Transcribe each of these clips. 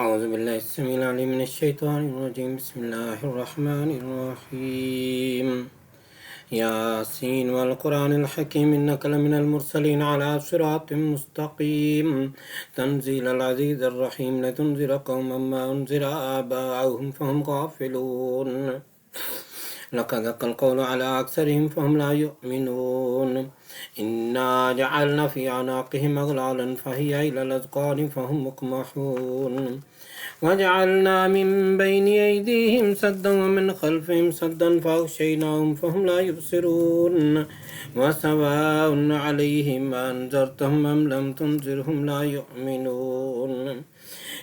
أعوذ بالله السميع العليم من الشيطان الرجيم. بسم الله الرحمن الرحيم. ياسين والقرآن الحكيم إنك لمن المرسلين على صراط مستقيم تنزيل العزيز الرحيم لتنذر قوما ما أنذر آباؤهم فهم غافلون لقد حق القول على أكثرهم فهم لا يؤمنون إنا جعلنا في أعناقهم أغلالا فهي إلى الأذقان فهم مقمحون وجعلنا من بين أيديهم سدا ومن خلفهم سدا فأغشيناهم فهم لا يبصرون وسواء عليهم أنذرتهم أم لم تنذرهم لا يؤمنون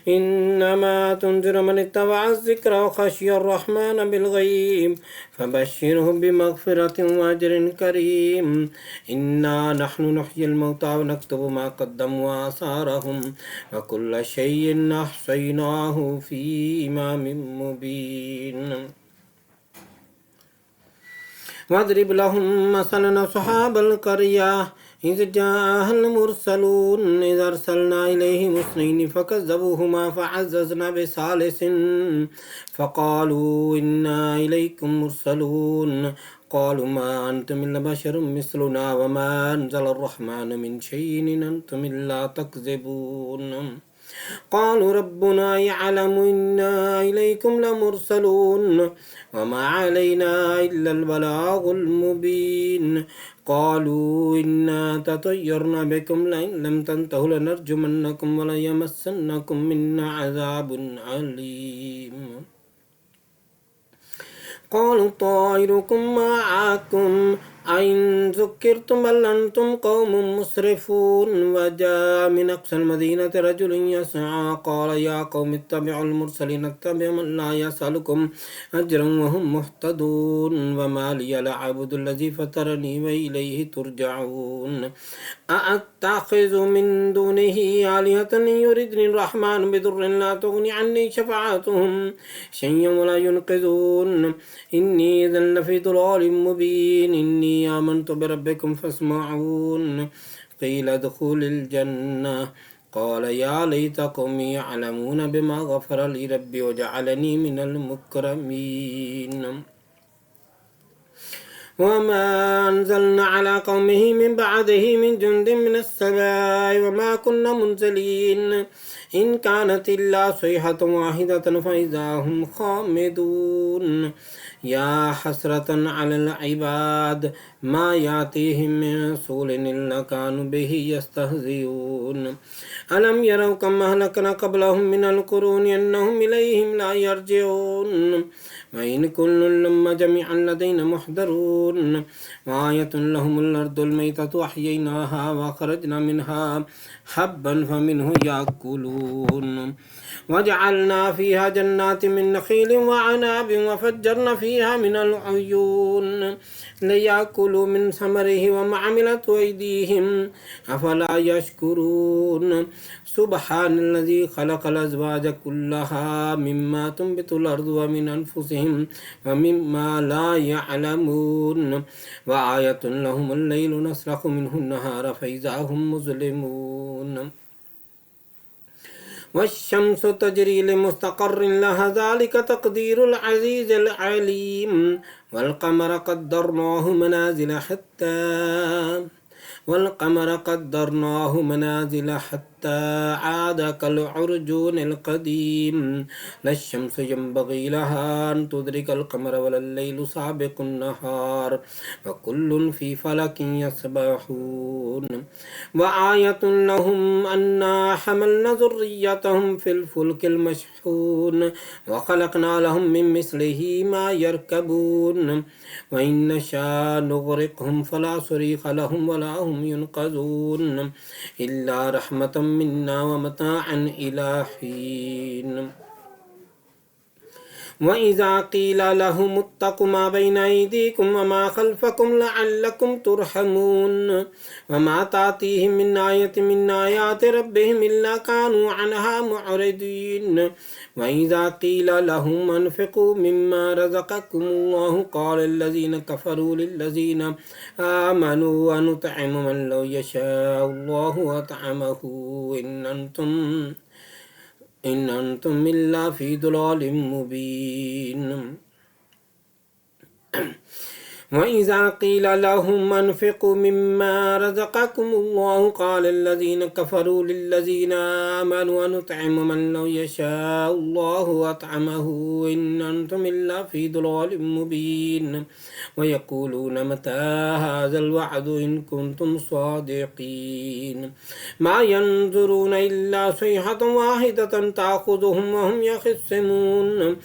إنما تنذر من اتبع الذكر وخشي الرحمن بالغيب فبشره بمغفرة وأجر كريم. إنا نحن نحيي الموتى ونكتب ما قدموا وآثارهم وكل شيء أحصيناه في إمام مبين. واضرب لهم مثلا أصحاب القرية إذ جاءها المرسلون إذ أرسلنا إليهم اثنين فكذبوهما فعززنا بثالث فقالوا إنا إليكم مرسلون قالوا ما أنتم إلا بشر مثلنا وما أنزل الرحمن من شيء إن أنتم إلا تكذبون قالوا ربنا يعلم إنا إليكم لمرسلون وما علينا إلا البلاغ المبين قالوا إنا تطيرنا بكم لئن لم تنتهوا لنرجمنكم وليمسنكم منا عذاب أليم قالوا طائركم معكم أئن ذكرتم بل أنتم قوم مسرفون وجاء من أقصى المدينة رجل يسعى قال يا قوم اتبعوا المرسلين اتبع من لا يسألكم أجرا وهم مهتدون وما لي لا أعبد الذي فطرني وإليه ترجعون أأتخذ من دونه آلهة يردني الرحمن بضر لا تغني عني شفاعتهم شيئا ولا ينقذون إني إذا لفي ضلال مبين إني آمنت بربكم فاسمعون قيل ادخل الجنة قال يا ليت قومي يعلمون بما غفر لي ربي وجعلني من المكرمين وما أنزلنا على قومه من بعده من جند من السماء وما كنا منزلين إن كانت إلا صيحة واحدة فإذا هم خامدون يا حسرة على العباد ما يأتيهم من رسول إلا كانوا به يستهزئون ألم يروا كم أهلكنا قبلهم من القرون أنهم إليهم لا يرجعون وإن كل لما جميعا لدينا محضرون وآية لهم الأرض الميتة أحييناها وأخرجنا منها حبا فمنه يأكلون وجعلنا فيها جنات من نخيل وعناب وفجرنا فيها من العيون ليأكلوا من ثمره وما عملت أيديهم أفلا يشكرون سبحان الذي خلق الأزواج كلها مما تنبت الأرض ومن أنفسهم ومما لا يعلمون وآية لهم الليل نسلخ منه النهار فإذا هم مظلمون والشمس تجري لمستقر لها ذلك تقدير العزيز العليم والقمر قدرناه منازل حتى عاد كالعرجون القديم لا الشمس ينبغي لها أن تدرك القمر ولا الليل سابق النهار وكل في فلك يسبحون وآية لهم أنا حملنا ذريتهم في الفلك المشحون وخلقنا لهم من مثله ما يركبون وإن نشاء نغرقهم فلا صريخ لهم ولا هم ينقذون إلا رحمة منا ومتاعا إلى حين وإذا قيل لهم اتقوا ما بين أيديكم وما خلفكم لعلكم ترحمون وما تأتيهم من آية من آيات ربهم إلا كانوا عنها معرضين وإذا قيل لهم أنفقوا مما رزقكم الله قال الذين كفروا للذين آمنوا ونطعم من لو يشاء الله أطعمه إن أنتم इन अंतुम इल्ला फी दुलालिम मुबीन। وإذا قيل لهم أنفقوا مما رزقكم الله قال الذين كفروا للذين آمنوا أنطعم من لو يشاء الله أطعمه إن أنتم إلا في ضلال مبين ويقولون متى هذا الوعد إن كنتم صادقين ما ينظرون إلا صيحة واحدة تأخذهم وهم يخصمون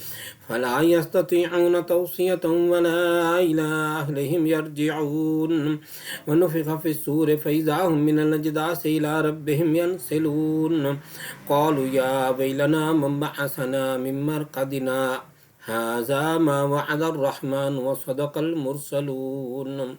فلا يستطيعون توصية ولا إلى أهلهم يرجعون ونفخ في السور فإذا هم من الأجداث إلى ربهم ينسلون قالوا يا ويلنا من بعثنا من مرقدنا هذا ما وعد الرحمن وصدق المرسلون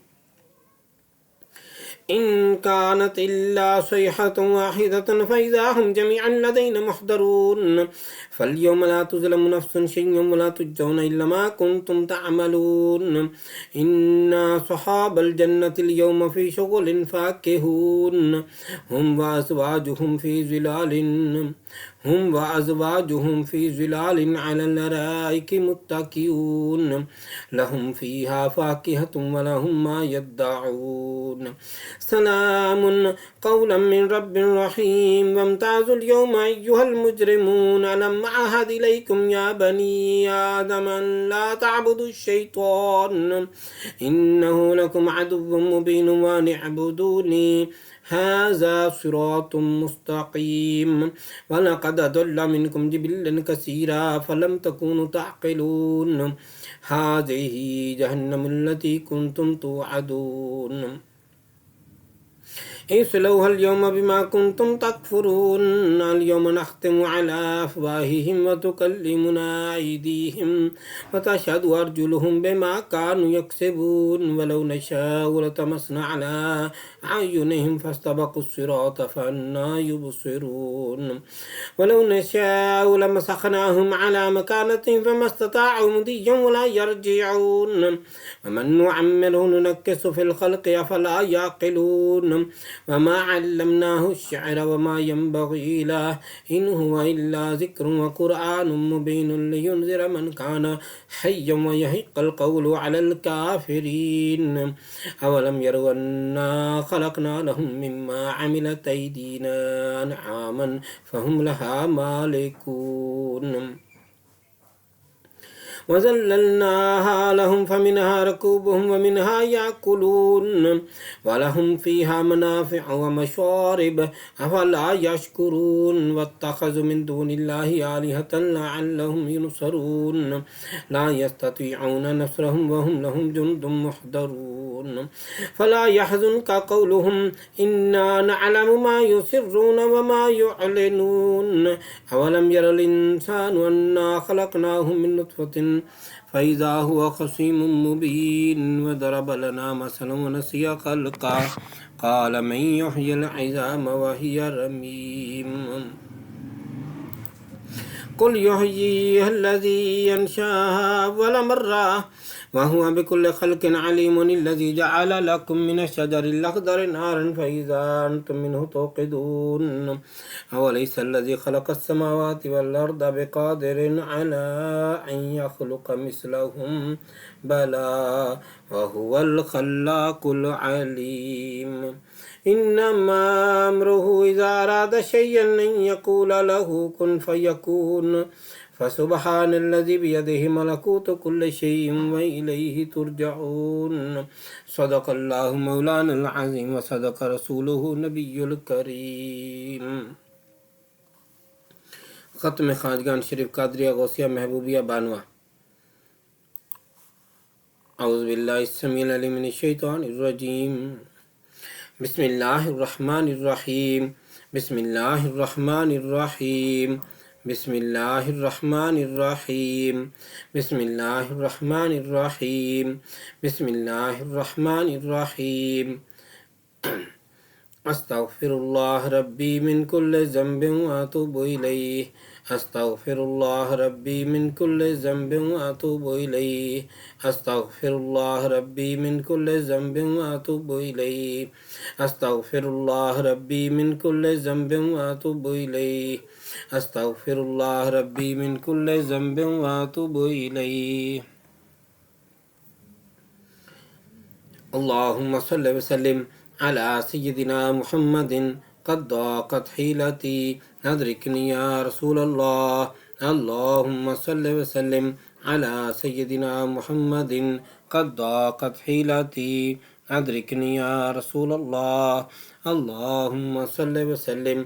إن كانت إلا صيحة واحدة فإذا هم جميعا لدينا محضرون فاليوم لا تظلم نفس شيئا ولا تجزون إلا ما كنتم تعملون إن أصحاب الجنة اليوم في شغل فاكهون هم وأزواجهم في ظلال على الأرائك متكئون لهم فيها فاكهة ولهم ما يدعون سلام قولا من رب رحيم وامتازوا اليوم أيها المجرمون ألم أعهد إليكم يا بني آدم أن لا تعبدوا الشيطان إنه لكم عدو مبين وأن اعبدوني هذا صراط مستقيم ولقد أضل منكم جبلا كثيرا فلم تكونوا تعقلون هذه جهنم التي كنتم توعدون اصلوها اليوم بما كنتم تكفرون اليوم نختم على أفواههم وتكلمنا أيديهم وتشهد أرجلهم بما كانوا يكسبون ولو نشاء لطمسنا على أعينهم فاستبقوا الصراط فأنى يبصرون ولو نشاء لمسخناهم على مكانتهم فما استطاعوا مضيا ولا يرجعون ومن نعمره ننكس في الخلق أفلا يعقلون وما علمناه الشعر وما ينبغي له إن هو إلا ذكر وقرآن مبين لينذر من كان حيا ويحق القول على الكافرين أولم يروا أنا خلقنا لهم مما عملت أيدينا أنعاما فهم لها مالكون وذللناها لهم فمنها ركوبهم ومنها يأكلون ولهم فيها منافع ومشارب أفلا يشكرون واتخذوا من دون الله آلهة لعلهم ينصرون لا يستطيعون نصرهم وهم لهم جند محضرون فلا يحزنك قولهم إنا نعلم ما يسرون وما يعلنون أولم ير الإنسان أنا خلقناه من نطفة فإذا هو خصيم مبين وضرب لنا مثلا ونسي خلقه قال من يحيي العظام وهي رميم قل يحييها الذي ينشاها أول مرة وهو بكل خلق عليم الذي جعل لكم من الشجر الأخضر نارا فإذا أنتم منه توقدون أوليس الذي خلق السماوات والأرض بقادر على أن يخلق مثلهم بلى وهو الخلاق العليم إنما أمره إذا أراد شيئا أن يقول له كن فيكون فسبحان الذي بيده ملكوت كل شيء وإليه ترجعون صدق الله مولانا العظيم وصدق رسوله نبي الكريم ختم खाजगान शरीफ कादरिया गौसिया महबूबिया बानवा अऊज़ु बिल्लाहि अस्समीउल अलीम मिनश शैतानिर रजीम बिस्मिल्लाहिर रहमानिर रहीम बिस्मिल्लाहिर रहमानिर रहीम बिस्मिल्लाहिर रहमानिर रहीम बिस्मिल्लाहिर रहमानिर रहीम बिस्मिल्लाहिर रहमानिर रहीम अस्तगफिरुल्लाह रब्बी मिन कुल्लि ज़ंबिन व अतूबु इलैहि अस्तगफिरुल्लाह रब्बी मिन कुल्लि ज़ंबिन व अतूबु इलैहि अस्तगफिरुल्लाह रब्बी मिन कुल्लि ज़ंबिन व अतूबु इलैहि अस्तगफिरुल्लाह रब्बी मिन कुल्लि ज़ंबिन व अतूबु इलैहि अस्तगफिरुल्लाह रब्बी मिन कुल्लि ज़ंबिन व अतूबु इलैह। अल्लाहुम्मा सल्लि व सल्लिम अला सय्यिदिना मुहम्मदिन क़द ज़ाक़त हीलती अदरिकनी या रसूलल्लाह। अल्लाहुम्मा सल्लि व सल्लिम अला सय्यिदिना मुहम्मदिन क़द ज़ाक़त हीलती अदरिकनी या रसूलल्लाह। अल्लाहुम्मा सल्लि व सल्लिम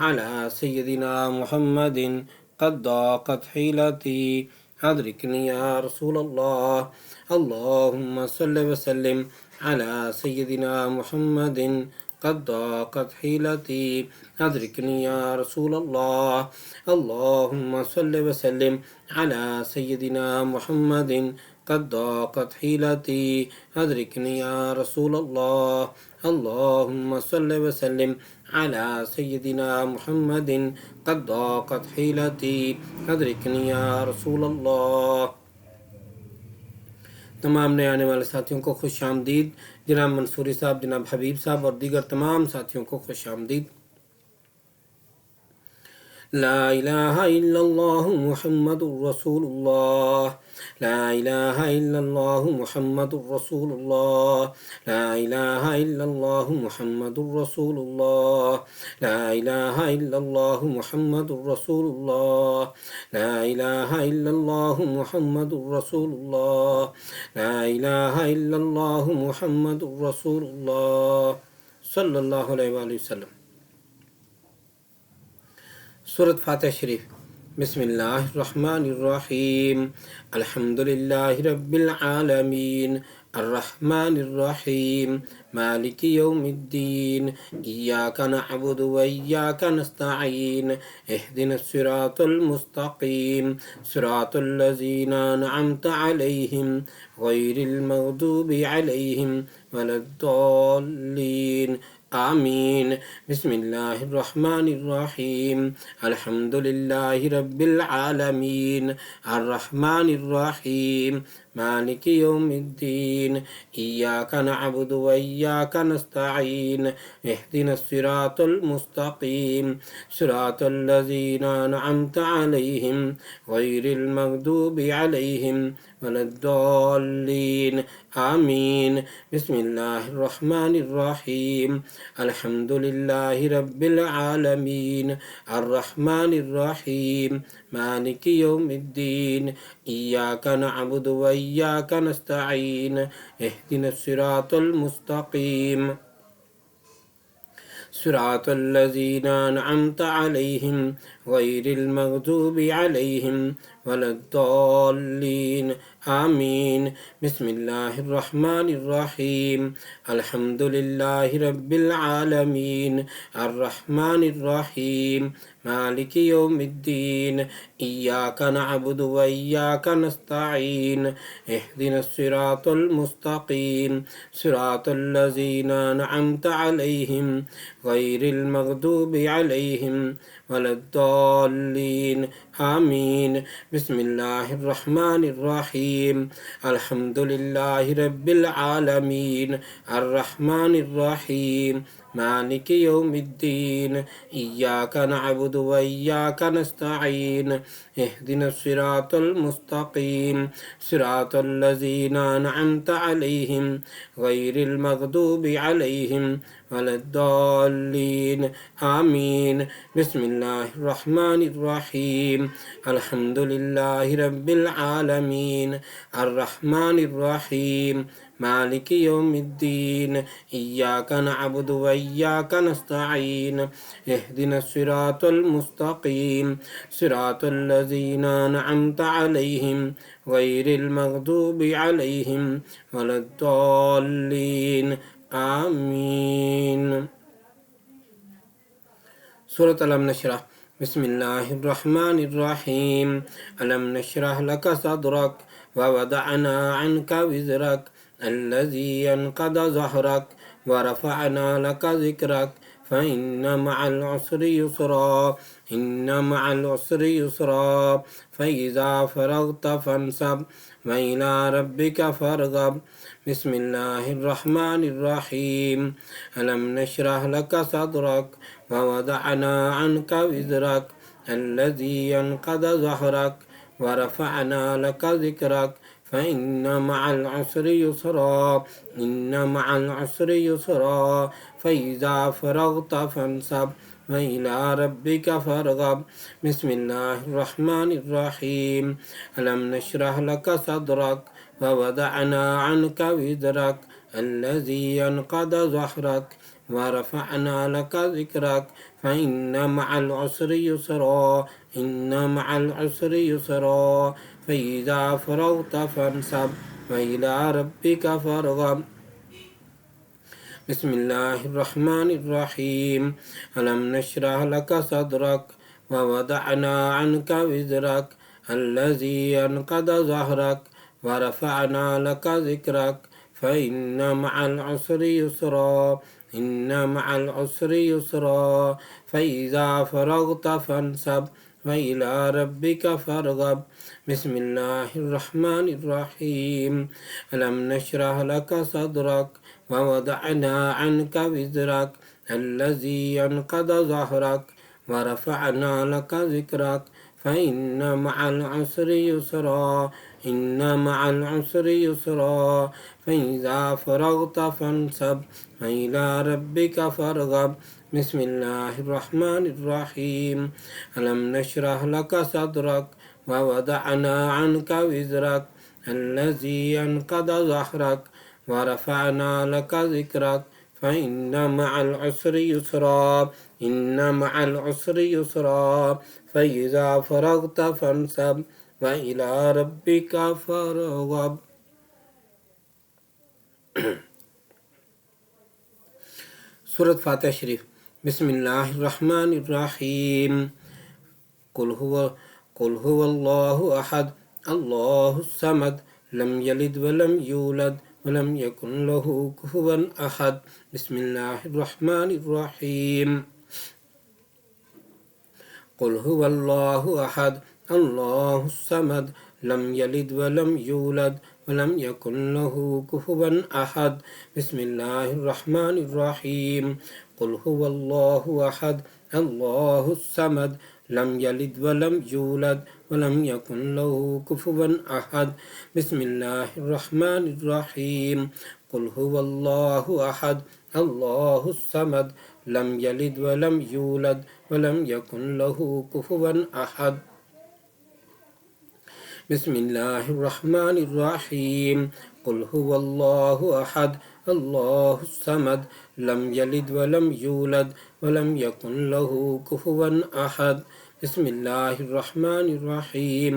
अला सय्यिदिना मुहम्मदिन क़द ज़ाक़त हीलती अदरिकनी या रसूलल्लाह। अल्लाहुम्मा सल्लि व सल्लिम अला सय्यिदिना मुहम्मदिन क़द ज़ाक़त हीलती अदरिकनी या रसूलल्लाह। अल्लाहुम्मा सल्लि व सल्लिम अला सय्यिदिना मुहम्मदिन क़द ज़ाक़त हीलती अदरिकनी या रसूलल्लाह। अल्लाहुम्मा सल्लि व सल्लिम अला सय्यिदिना मुहम्मदिन क़द ज़ाक़त हीलती अदरिकनी या रसूलल्लाह। तमाम नए आने वाले साथियों को खुश आमदीद। जनाब मंसूरी साहब, जनाब हबीब साहब और दीगर तमाम साथियों को खुश आमदीद। ला इलाहा इल्लल्लाहु मुहम्मदुर रसूलुल्लाह। ला इलाहा इल्लल्लाहु मुहम्मदुर रसूलुल्लाह। ला इलाहा इल्लल्लाहु मुहम्मदुर रसूलुल्लाह। ला इलाहा इल्लल्लाहु मुहम्मदुर रसूलुल्लाह। ला इलाहा इल्लल्लाहु मुहम्मदुर रसूलुल्लाह। ला इलाहा इल्लल्लाहु मुहम्मदुर रसूलुल्लाह सल्लल्लाहु अलैहि वसल्लम। सूरत फातिहा शरीफ। बिस्मिल्लाहिर्रहमानिर्रहीम। अल्हम्दुलिल्लाहि रब्बिल आलमीन अर्रहमानिर्रहीम मालिकि यौमिद्दीन इय्याका नअबुदु व इय्याका नस्तईन इहदिनस सिरातल मुस्तकीम सिरातल लज़ीना अनअमत अलैहिम गैरिल मग़दूबि अलैहिम वलद्दॉल्लीन आमीन। बिस्मिल्लाहिर्रहमानिर्रहीम अल्हम्दुलिल्लाहि रब्बिल आलमीन अर्रहमानिर्रहीम मालिकि यौमिद्दीन इय्याका नअबुदु व इय्याका नस्तईन इहदिनस सिरातल मुस्तकीम सिरातल लज़ीना अनअमत अलैहिम गैरिल मग़दूबि अलैहिम वलद्दॉल्लीन आमीन। बिस्मिल्लाहिर्रहमानिर्रहीम अल्हम्दुलिल्लाहि रब्बिल आलमीन अर्रहमानिर्रहीम मालिकि यौमिद्दीन इय्याका नअबुदु व इय्याका नस्तईन इहदिनस सिरातल मुस्तकीम सिरातल लज़ीना अनअमत अलैहिम गैरिल मग़दूबि अलैहिम वलद्दॉल्लीन आमीन। बिस्मिल्लाहिर्रहमानिर्रहीम अल्हम्दुलिल्लाहि रब्बिल आलमीन अर्रहमानिर्रहीम मालिकि यौमिद्दीन इय्याका नअबुदु व इय्याका नस्तईन इहदिनस सिरातल मुस्तकीम सिरातल लज़ीना अनअमत अलैहिम गैरिल मग़दूबि अलैहिम वलद्दॉल्लीन आमीन। बिस्मिल्लाहिर्रहमानिर्रहीम अल्हम्दुलिल्लाहि रब्बिल आलमीन अर्रहमानिर्रहीम मालिकि यौमिद्दीन इय्याका नअबुदु व इय्याका नस्तईन इहदिनस सिरातल मुस्तकीम सिरातल लज़ीना अनअमत अलैहिम गैरिल मग़दूबि अलैहिम वलद्दॉल्लीन आमीन। बिस्मिल्लाहिर्रहमानिर्रहीम अल्हम्दुलिल्लाहि रब्बिल आलमीन अर्रहमानिर्रहीम मालिकि यौमिद्दीन इय्याका नअबुदु व इय्याका नस्तईन इहदिनस सिरातल मुस्तकीम सिरातल लज़ीना अनअमत अलैहिम गैरिल मग़दूबि अलैहिम वलद्दॉल्लीन आमीन। सूरत अलम नशरह। बिस्मिल्लाहिर्रहमानिर्रहीम अलम नशरह लक सदरक व वदअना अन्का विज़रक अल्लज़ी अनक़द ज़हरक व रफ़अना लक ज़िक्रक फ़इन्न मअल उसरि युस्रा इन्न मअल उसरि युस्रा फ़इज़ा फ़रग़त फ़ंसब व इला रब्बिका फ़रग़ब। बिस्मिल्लाहिर्रहमानिर्रहीम अलम नशरह लक सदरक व वदअना अन्का विज़रक الذي أنقض ظهرك ورفعنا لك ذكرك فإن مع العسر يسرا إن مع العسر يسرا فإذا فرغت فانصب وإلى ربك فارغب بسم الله الرحمن الرحيم ألم نشرح لك صدرك ووضعنا عنك وزرك الذي أنقض ظهرك ورفعنا لك ذكرك فإن مع العسر يسرا إن مع العسر يسرا فإذا فرغت فانصب وإلى ربك فارغب بسم الله الرحمن الرحيم ألم نشرح لك صدرك ووضعنا عنك وزرك الذي أنقض ظهرك ورفعنا لك ذكرك فإن مع العسر يسرا إن مع العسر يسرا فإذا فرغت فانصب وإلى ربك فارغب بسم الله الرحمن الرحيم ألم نشرح لك صدرك ووضعنا عنك وزرك الذي أنقض ظهرك ورفعنا لك ذكرك فإن مع العسر يسرا إن مع العسر يسرا فإذا فرغت فانصب وإلى ربك فارغب بسم الله الرحمن الرحيم ألم نشرح لك صدرك ووضعنا عنك وزرك الذي أنقض ظهرك ورفعنا لك ذكرك فإن مع العسر يسرا إن مع العسر يسرا فإذا فرغت فانصب وإلى ربك فارغب सूरत फातिहा शरीफ बिस्मिल्लाहिर्रहमानिर्रहीम कुल हुवल्लाहु अहद अल्लाहुस समद लम यलिद वलम यूलद वलम यकुन लहू कुफुवन अहद बिस्मिल्लाहिर्रहमानिर्रहीम कुल हुवल्लाहु अहद अल्लाहुस समद लम यलिद वलम यूलद वलम यकुन लहू कुफुवन अहद बिस्मिल्लाहिर्रहमानिर्रहीम कुल हुवल्लाहु अहद अल्लाहुस समद लम यलिद वलम यूलद वलम यकुन लहू कुफुवन अहद बिस्मिल्लाहिर्रहमानिर्रहीम कुल हुवल्लाहु अहद अल्लाहुस समद लम यलिद वलम यूलद वलम यकुन लहू कुफुवन अहद बिस्मिल्लाहिर्रहमानिर्रहीम कुल हुवल्लाहु अहद अल्लाहुस समद लम यलिद वलम यूलद वलम यकुन लहू कुफुवन अहद बिस्मिल्लाहिर्रहमानिर्रहीम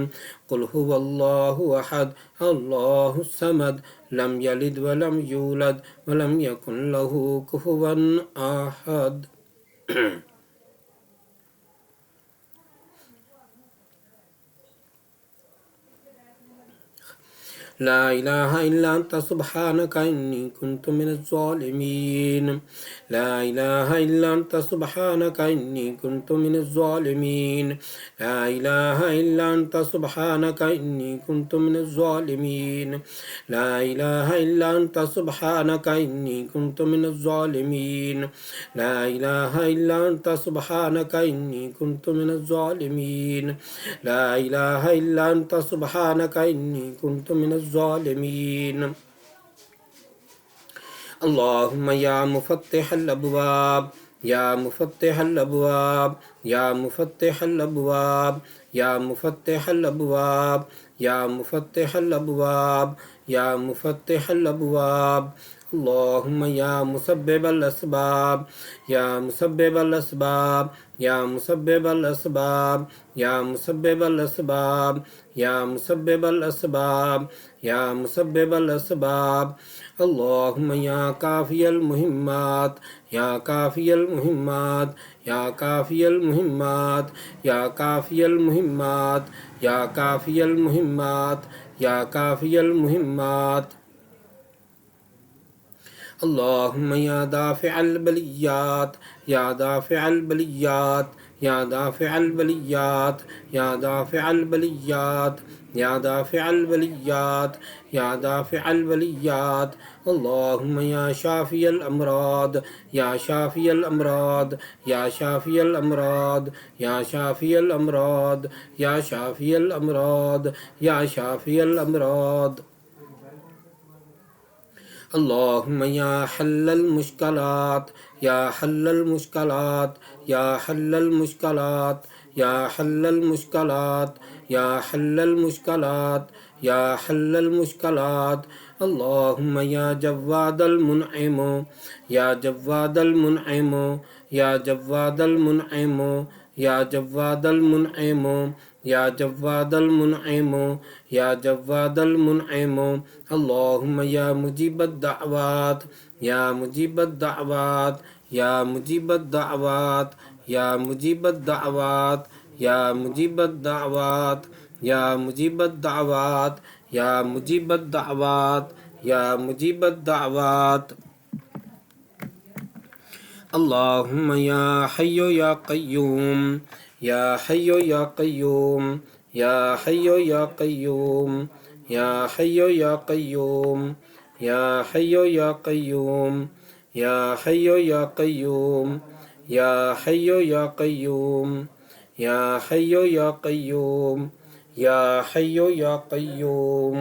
कुल हुवल्लाहु अहद अल्लाहुस समद लम यलिद वलम यूलद वलम यकुन लहू कुफुवन अहद ला इलाहा इल्ला अंता सुब्हानका इन्नी कुन्तु मिनज़ ज़ालिमीन ला इलाहा इल्ला अंता सुब्हानका इन्नी कुन्तु मिनज़ ज़ालिमीन ला इलाहा इल्ला अंता सुब्हानका इन्नी कुन्तु मिनज़ ज़ालिमीन ला इलाहा इल्ला अंता सुब्हानका इन्नी कुन्तु मिनज़ ज़ालिमीन ला इलाहा इल्ला अंता सुब्हानका इन्नी कुन्तु मिनज़ ज़ालिमीन ला इलाहा इल्ला अंता सुब्हानका इन्नी कुन्तु मिनज़ ज़ालिमीन अल्लाहुम्मा या मुफ़त्तिहल अब्वाब या मुफ़त्तिहल अब्वाब या मुफ़त्तिहल अब्वाब या मुफ़त्तिहल अब्वाब या मुफ़त्तिहल अब्वाब या मुफ़त्तिहल अब्वाब अल्लाहुम्मा या मुसब्बिबल अस्बाब या मुसब्बिबल अस्बाब या मुसब्बिबल अस्बाब या मुसब्बिबल अस्बाब या मुसब्बिबल अस्बाब या मुसब्बिबल अस्बाब अल्लाहुम्मा या काफ़ियल मुहिम्मात या काफ़ियल मुहिम्मात या काफ़ियल मुहिम्मात या काफ़ियल मुहिम्मात या काफ़ियल मुहिम्मात या काफ़ियल मुहिम्मात अल्लाहुम्मा या दाफ़िअल बलियात या दाफ़िअल बलियात या दाफ़िअल बलियात या दाफ़िअल बलियात या दाफ़िअल बलियात या दाफ़िअल बलियात अल्लाहुम्मा या शाफ़िअल अमराद या शाफ़िअल अमराद या शाफ़िअल अमराद या शाफ़िअल अमराद या शाफ़िअल अमराद या शाफ़िअल अमराद अल्लाहुम्मा या हल्लल मुश्किलात या हल्लल मुश्किलात या हल्लल मुश्किलात या हल्लल मुश्किलात या हल्लल मुश्किलात या हल्लल मुश्किलात अल्लाहुम्मा या जव्वादल मुनइम या जव्वादल मुनइम या जव्वादल मुनइम या जव्वादल मुनइम या जव्वादल मुनइम या जव्वादल मुनइम अल्लाहुम्मा या मुजीबद दाअवात या मुजीबद दाअवात या मुजीबद दाअवात या मुजीबद दाअवात या मुजीबद दाअवात या मुजीबद दाअवात या मुजीबद दाअवात या मुजीबद दाअवात अल्लाहुम्मा या हय्यो या क़य्यूम या हय्यो या क़य्यूम या हय्यो या क़य्यूम या हय्यो या क़य्यूम या हय्यो या क़य्यूम या हय्यो या क़य्यूम या हय्यो या क़य्यूम या हय्यो या क़य्यूम या हय्यो या क़य्यूम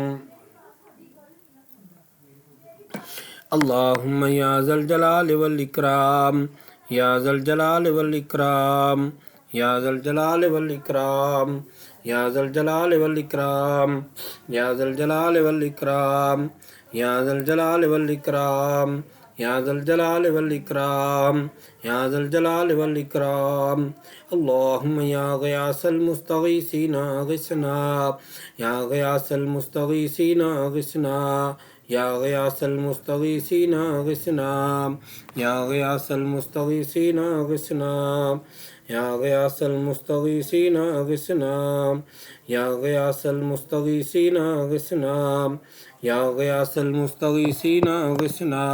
अल्लाहुम्मा या ज़ल जलाल वल इकराम या ज़ल जलाल वल इकराम या ज़ल जलाल वल इकराम या ज़ल जलाल वल इकराम या ज़ल जलाल वल इकराम या ज़ल जलाल वल इकराम या ज़ल जलाल वल इकराम या ज़ल जलाल वल इकराम अल्लाहुम्मा या ग़ियासल मुस्तगीसीना अग़िसना या ग़ियासल मुस्तगीसीना अग़िसना या ग़ियासल मुस्तगीसीना अग़िसना या ग़ियासल मुस्तगीसीना अग़िसना या ग़ियासल मुस्तगीसीना अग़िसना या ग़ियासल मुस्तगीसीना अग़िसना या ग़ियासल मुस्तगीसीना अग़िसना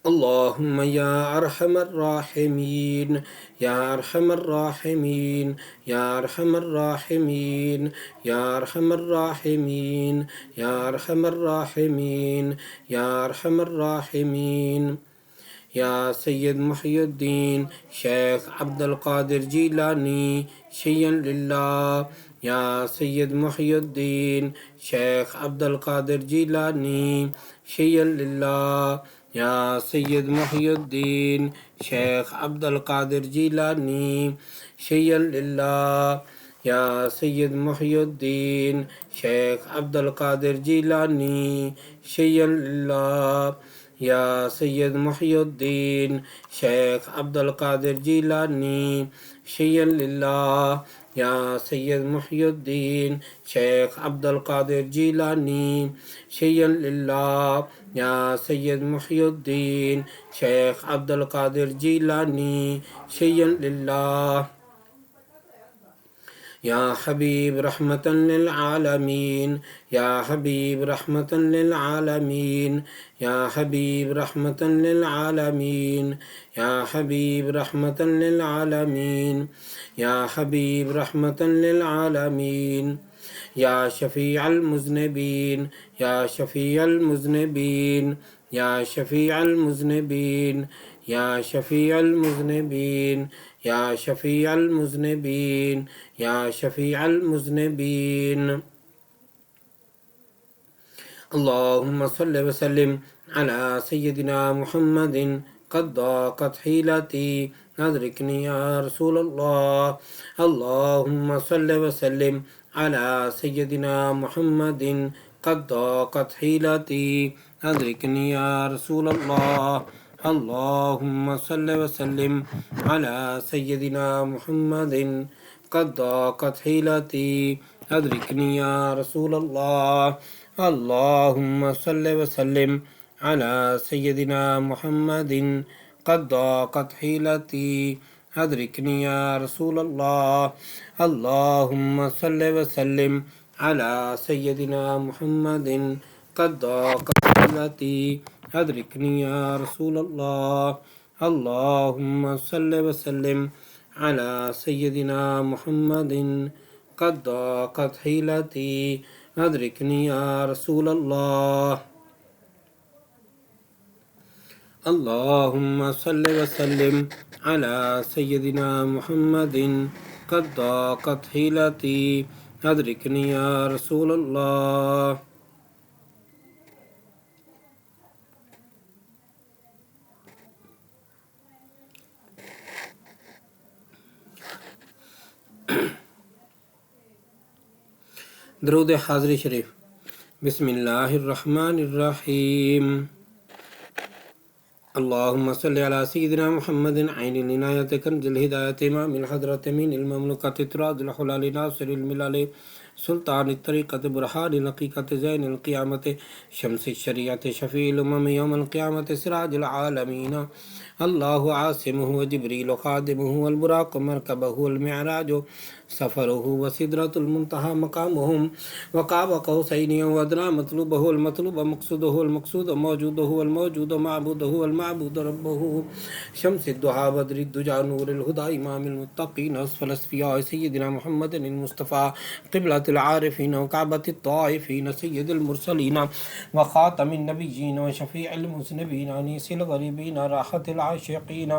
अल्लाहुम्मा या अरहमर राहिमीन या अरहमर राहिमीन या अरहमर राहिमीन या अरहमर राहिमीन या अरहमर राहिमीन या अरहमर राहिमीन या सैयद मुहियुद्दीन शेख अब्दुल कादिर जीलानी शय्यन लिल्लाह या सैयद मुहियुद्दीन शेख अब्दुल कादिर जीलानी शय्यन लिल्लाह या सैयद मुहियुद्दीन शेख अब्दुल कादिर जीलानी शय्यन लिल्लाह या सैयद मुहियुद्दीन शेख अब्दुल कादिर जीलानी शय्यन लिल्लाह या सैयद मुहियुद्दीन शेख अब्दुल कादिर जीलानी शय्यन लिल्लाह या सैयद मुहियुद्दीन शेख अब्दुल कादिर जीलानी शय्यन लिल्लाह या सैयद मुहियुद्दीन शेख अब्दुल कादिर जीलानी शय्यन लिल्लाह या हबीब रहमतन लिल आलमीन या हबीब रहमतन लिल आलमीन या हबीब रहमतन लिल आलमीन या हबीब रहमतन लिल आलमीन या हबीब रहमतन लिल आलमीन या शफ़ीअल मुज़निबीन या शफ़ीअल मुज़निबीन या शफ़ीअल मुज़निबीन या शफ़ीअल मुज़निबीन या शफ़ीअल मुज़निबीन या शफ़ीअल मुज़निबीन अल्लाहुम्मा सल्लि व सल्लिम अला सय्यदिना मुहम्मदिन क़द ज़ाक़त हीलती अदरिकनी या रसूलल्लाह अल्लाहुम्मा सल्लि व सल्लिम अला सय्यदिना मुहम्मदिन क़द ज़ाक़त हीलती अदरिकनी या रसूलल्लाह अल्लाहुम्मा सल्लि व सल्लिम अला सय्यदिना मुहम्मदिन क़द ज़ाक़त हीलती अदरिकनी या रसूलल्लाह अल्लाहुम्मा सल्लि व सल्लिम अला सय्यदिना मुहम्मदिन क़द ज़ाक़त हीलती अदरिकनी या रसूलल्लाह अल्लाहुम्मा सल्लि व सल्लिम अला सय्यदिना मुहम्मदिन क़द ज़ाक़त हीलती अदरिकनी या रसूलल्लाह अल्लाहुम्मा सल्लि व सल्लिम अला सय्यदिना मुहम्मदिन क़द क़त हिलती अदरिकनी या रसूल अल्लाह। अल्लाहुम्मा सल्लि व सल्लिम अला सय्यदिना मुहम्मदिन क़द क़त हिलती अदरिकनी या रसूल अल्लाह। दरूद हाज़िरी शरीफ। बिस्मिल्लाहिर्रहमानिर्रहीम। अल्लाहुम्मा सल्लि अला सय्यिदिना मुहम्मदिन ऐनिल इनायति कंज़िल हिदायति इमामिल हज़रति मीनिल ममलकति तुराजुल हुलालि नासिरिल मिललि सुल्तानित तरीक़ति बुरहानिल हक़ीक़ति ज़ैनिल क़ियामति शम्सिश शरीअति शफ़ीइल उम्मम यौमल क़ियामति सिराजुल आलमीन। अल्लाहु आसिमुहु व जिब्रीलु ख़ादिमुहु वल बुराक़ु मरकबुहु वल मिअराजु सफ़रुहु व सिदरतुल मुंतहा मक़ामुहु व क़ाब क़ौसैनि व अदना मतलूबुहु वल मतलूब मक़सूदुहु वल मक़सूद मौजूदुहु वल मौजूद मअबूदुहु वल मअबूद रब्बुहु शम्सिद दुहा बद्रिद दुजा नूरिल हुदा इमामिल मुत्तक़ीन अस्फ़ल अस्फ़िया सय्यिदिना मुहम्मदिन मुस्तफ़ा क़िबलतुल आरिफ़ीन व कअबतित ताइफ़ीन सय्यिदुल मुरसलीन व ख़ातमिन नबिय्यीन व शफ़ीइल मुज़निबीन अनीसिल ग़रीबीन राहतिल आशिक़ीन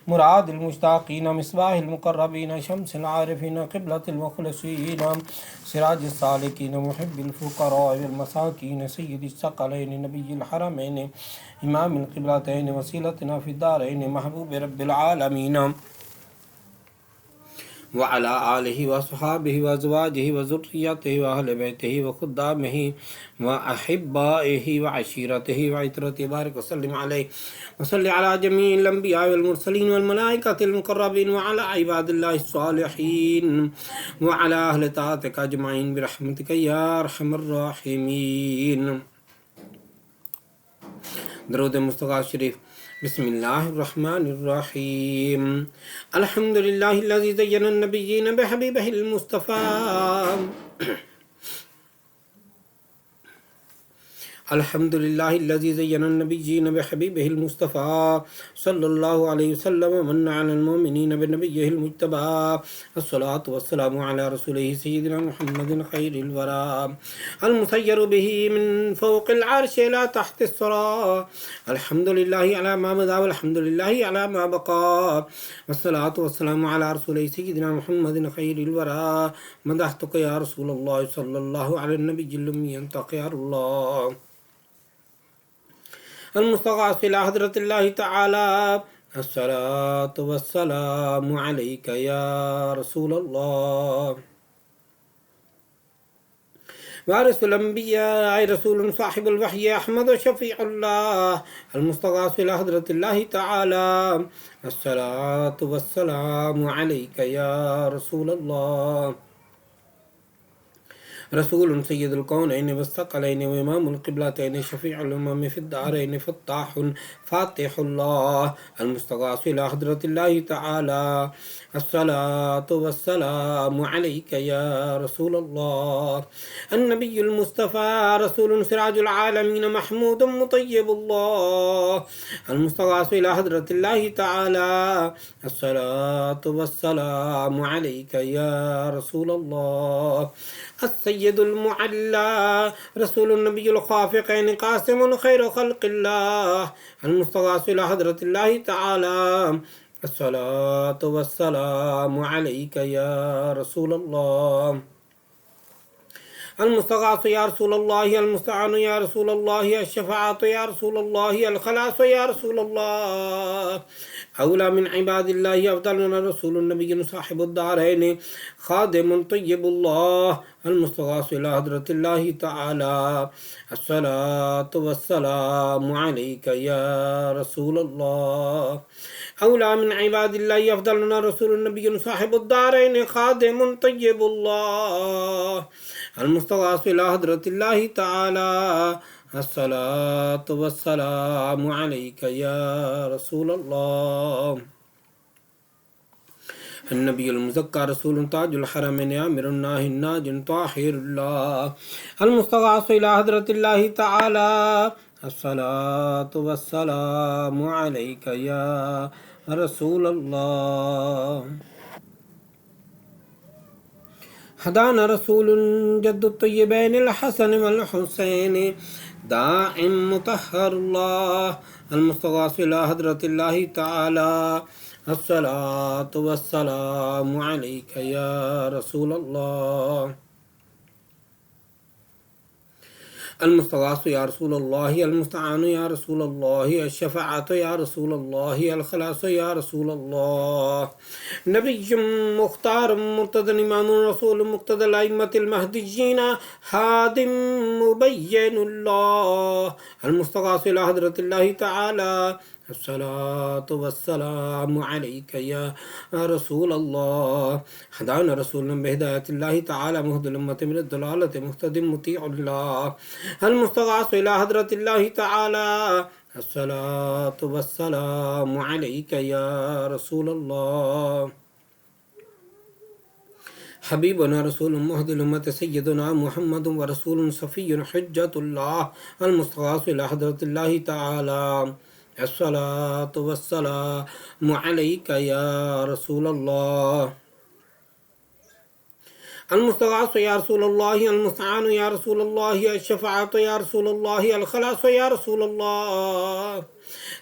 मुरादिल मुश्ताक़ीन मिस्बाहिल मुक़र्रबीन शम्सिल आरिफ़ीन क़िबलतिल मुख़लिसीन सिराजिस सालिकीन मुहिब्बिल फ़ुक़रा वल मसाकीन सय्यिदिस सकलैन नबिय्यिल हरमैन इमामिल क़िबलतैन वसीलतना फ़िद दारैन महबूब रब्बिल आलमीन व अला आलिहि व अस्हाबिहि व अज़वाजिहि व ज़ुर्रिय्यतिहि व अहलि बैतिहि व ख़ुद्दामिहि व अहिब्बाइहि व अशीरतिहि व इतरतिहि बारिक व सल्लिम अलैहि व सल्लि अला जमीइल अंबिया वल मुरसलीन वल मलाइकतिल मुक़र्रबीन व अला इबादिल्लाहिस सालिहीन व अला अहलि ताअतिका अजमईन बिरहमतिका या अरहमर राहिमीन। दरूद मुस्तफ़ा शरीफ। बिस्मिल्लाहिर्रहमानिर्रहीम। अल्हम्दुलिल्लाहिल्लज़ी ज़य्यनन नबिय्यीन बिहबीबिहिल मुस्तफ़ा। अल्हम्दुलिल्लाहिल्लज़ी ज़य्यनन नबिय्यीन बिहबीबिहिल मुस्तफ़ा सल्लल्लाहु अलैहि वसल्लम व मन्ना अलल मुमिनीन बिनबिय्यिहिल मुज्तबा। अस्सलातु वस्सलामु अला रसूलिहि सय्यिदिना मुहम्मदिन खैरिल वरा अल मुसय्यरु बिही मिन फ़ौक़िल अर्शि इला तहतिस सरा। अल्हम्दुलिल्लाहि अला मा बदा वल्हम्दुलिल्लाहि अला मा बक़ा। वस्सलातु वस्सलामु अला रसूलिहि सय्यिदिना मुहम्मदिन खैरिल वरा मदहतुका या रसूलल्लाह सल्लल्लाहु अलैहि नबिय्यिल उम्मी अंतका या अल्लाह। المستغاث إلى حضرة الله تعالى الصلاة والسلام عليك يا رسول الله وارث الأنبياء رسول صاحب الوحي أحمد شفيع الله المستغاث إلى حضرة الله تعالى الصلاة والسلام عليك يا رسول الله रसूल सय्यदुल कौनैन वस्सक़लैन व इमामुल क़िबलतैन शफ़ीउल उम्म फ़िद दारैन फ़त्ताहुल फ़ातिहुल्लाह अल मुस्तग़ास इला हज़रतिल्लाहि तआला अस्सलातु वस्सलामु अलैका या रसूलल्लाह अन्नबियुल मुस्तफ़ा रसूलुन सिराजुल आलमीन महमूदुम मुतय्यिबुल्लाह अल मुस्तग़ास इला हज़रतिल्लाहि तआला अस्सलातु वस्सलामु अलैका या रसूलल्लाह सय्यदुल मुअल्ला रसूलुन नबियुल ख़ाफ़िक़ैन क़ासिमुन खैरु ख़ल्क़िल्लाह अल मुस्तग़ास इला हज़रतिल्लाहि तआला अस्सलातु वस्सलामु अलैका या रसूलल्लाह المستغاث يا رسول الله المستعان يا رسول الله الشفاعة يا رسول الله الخلاص يا رسول الله أولى من عباد الله أفضلنا رسول النبي صاحب الدارين خادم طيب الله المستغاث إلى حضرة الله تعالى الصلاة والسلام عليك يا رسول الله أولى من عباد الله أفضلنا رسول النبي صاحب الدارين خادم طيب الله المستغاث إلى حضرة الله تعالى الصلاة والسلام عليك يا رسول الله النبي المزكى رسول تاج الحرمين آمر الناهي الناج طاهر الله المستغاث إلى حضرة الله تعالى अस्सलातु वस्सलामु अलैका या रसूल अल्लाह। हदाना रसूलुन जद्दुत तय्यबैनिल हसन वल हुसैन दाइम मुतहहरुल्लाह अल मुस्तग़ाफ़ इला हज़रतिल्लाहि तआला अस्सलातु वस्सलामु अलैका या रसूल अल्लाह। المستغاث या रसूल अल्लाह, المستعان या रसूल अल्लाह, अश्शफ़ाअत या रसूल अल्लाह, अलखलास या रसूल अल्लाह। नबिय्युम मुख्तार मुर्तदन इमामुर रसूल मुक़्तदल अइम्मतिल महदिय्यीन हादिम मुबय्यिनुल्लाह अलमुस्तग़ाथ इला हज़रतिल्लाहि तआला अस्सलातु वस्सलामु अलैका या रसूल अल्लाह। हदाना रसूलन बिहिदायतिल्लाहि तआला मुहदिल उम्मति मिनद दलालति मुहतदिम मुतीउल्लाह अल मुस्तग़ाथ इला हज़रतिल्लाहि तआला अस्सलातु वस्सलामु अलैका या रसूल अल्लाह। हबीबना रसूल मुहदिल उम्मत सय्यदुना मुहम्मदुन व रसूलुन सफ़ियुन हुज्जतुल्लाह अल मुस्तग़ाथ इला हज़रतिल्लाहि तआला अस्सलातु वस्सलामु अलैका या रसूल अल्लाह। المستغاث या रसूल अल्लाह, المستعان या रसूल अल्लाह, अश्शफ़ाअत या रसूल अल्लाह, अलखलास या रसूल अल्लाह।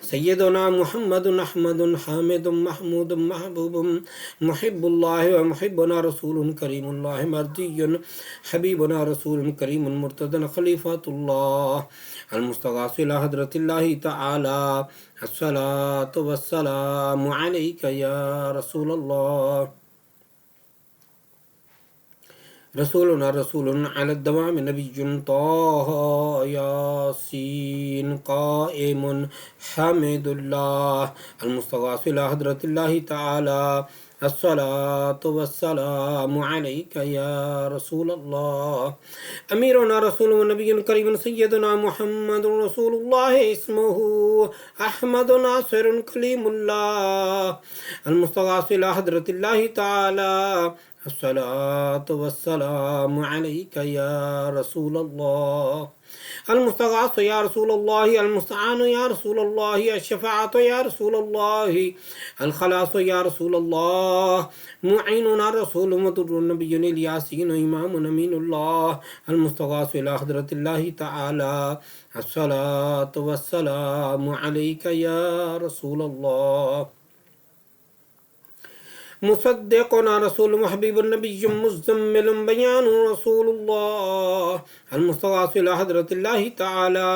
सय्यदुना मुहम्मदुन अहमदुन हामिदुन महमूदुन महबूबुन मुहिब्बुल्लाह व मुहिब्बुना रसूलुन करीमुल्लाह मर्दियुन हबीबुना रसूलुन करीमुन मुर्तदन खलीफतुल्लाह अल मुस्तग़ाफ़ इला हज़रतिल्लाहि तआला अस्सलातु वस्सलामु अलैका या रसूल अल्लाह। रसूलुना रसूलुन अला दवाम नबियुन ताहा यासीन क़ाइमुन हमीदुल्लाह अल मुस्तग़ाफ़ इला हज़रतिल्लाहि तआला अस्सलातु वस्सलामु अलैका या रसूल अल्लाह। अमीरुना रसूलुन नबियुन करीमुन सय्यदुना मुहम्मदुर रसूलुल्लाह इस्मुहु अहमदुन नासिरुन कलीमुल्लाह अल मुस्तग़ाफ़ इला हज़रतिल्लाहि तआला अस्सलातु वस्सलामु अलैका या रसूल अल्लाह। अल मुस्तग़ाफ़ या रसूल अल्लाह, अल मुस्तआन या रसूल अल्लाह, अश्शफ़ाअत या रसूल अल्लाह, अल खलास या रसूल अल्लाह। मुईनुना रसूल मदुर्रुन नबियुल यासीन इमामुन अमीनुल्लाह अल मुस्तग़ाफ़ इला हज़रतिल्लाहि तआला अस्सलातु वस्सलामु अलैका या रसूल अल्लाह। मुसद्दिक़ुना रसूलुन हबीबुन नबियुम मुज़म्मिलुन बयानुन रसूलुल्लाह अल मुस्तग़ाफ़ इला हज़रतिल्लाहि तआला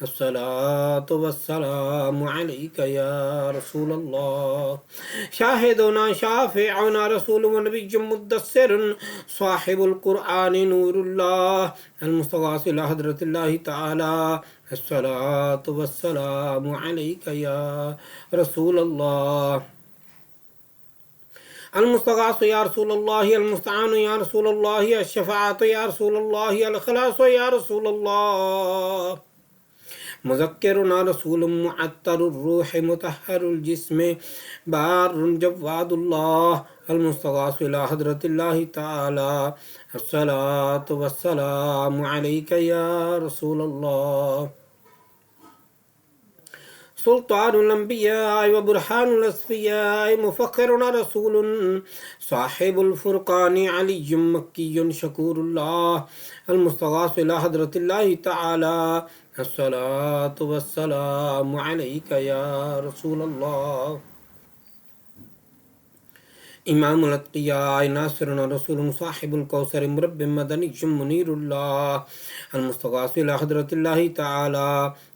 अस्सलातु वस्सलामु अलैका या रसूल अल्लाह। शाहिदुना शाफ़िउना रसूलुन नबियुम मुद्दस्सिरुन साहिबुल क़ुरआन नूरुल्लाह अल मुस्तग़ाफ़ इला हज़रतिल्लाहि तआला अस्सलातु वस्सलामु अलैका या रसूल अल्लाह। अल मुस्तग़ाफ़ या रसूल अल्लाह, अल मुस्तआन या रसूल अल्लाह, अश्शफ़ाअत या रसूल अल्लाह, अल खलास या रसूल अल्लाह। मुज़क्किरुना रसूलुन मुअत्तरुर रूह मुतहहरुल जिस्म बारुन जव्वादुल्लाह अल मुस्तग़ाफ़ इला हज़रतिल्लाहि तआला अस्सलातु वस्सलामु अलैका या रसूल अल्लाह। सुल्तानुल अंबिया व बुरहानुल अस्फ़िया मुफ़ख्खिरुना रसूलुन साहिबुल फ़ुरक़ान अलियुम मक्कियुन शकूरुल्लाह अल मुस्तग़ाफ़ इला हज़रतिल्लाहि तआला अस्सलातु वस्सलामु अलैका या रसूल अल्लाह। इमामुल अत्क़िया नासिरुना रसूलुन साहिबुल कौसर मुरब्बिम मदनियुम मुनीरुल्लाह अल मुस्तग़ाफ़ इला हज़रतिल्लाहि तआला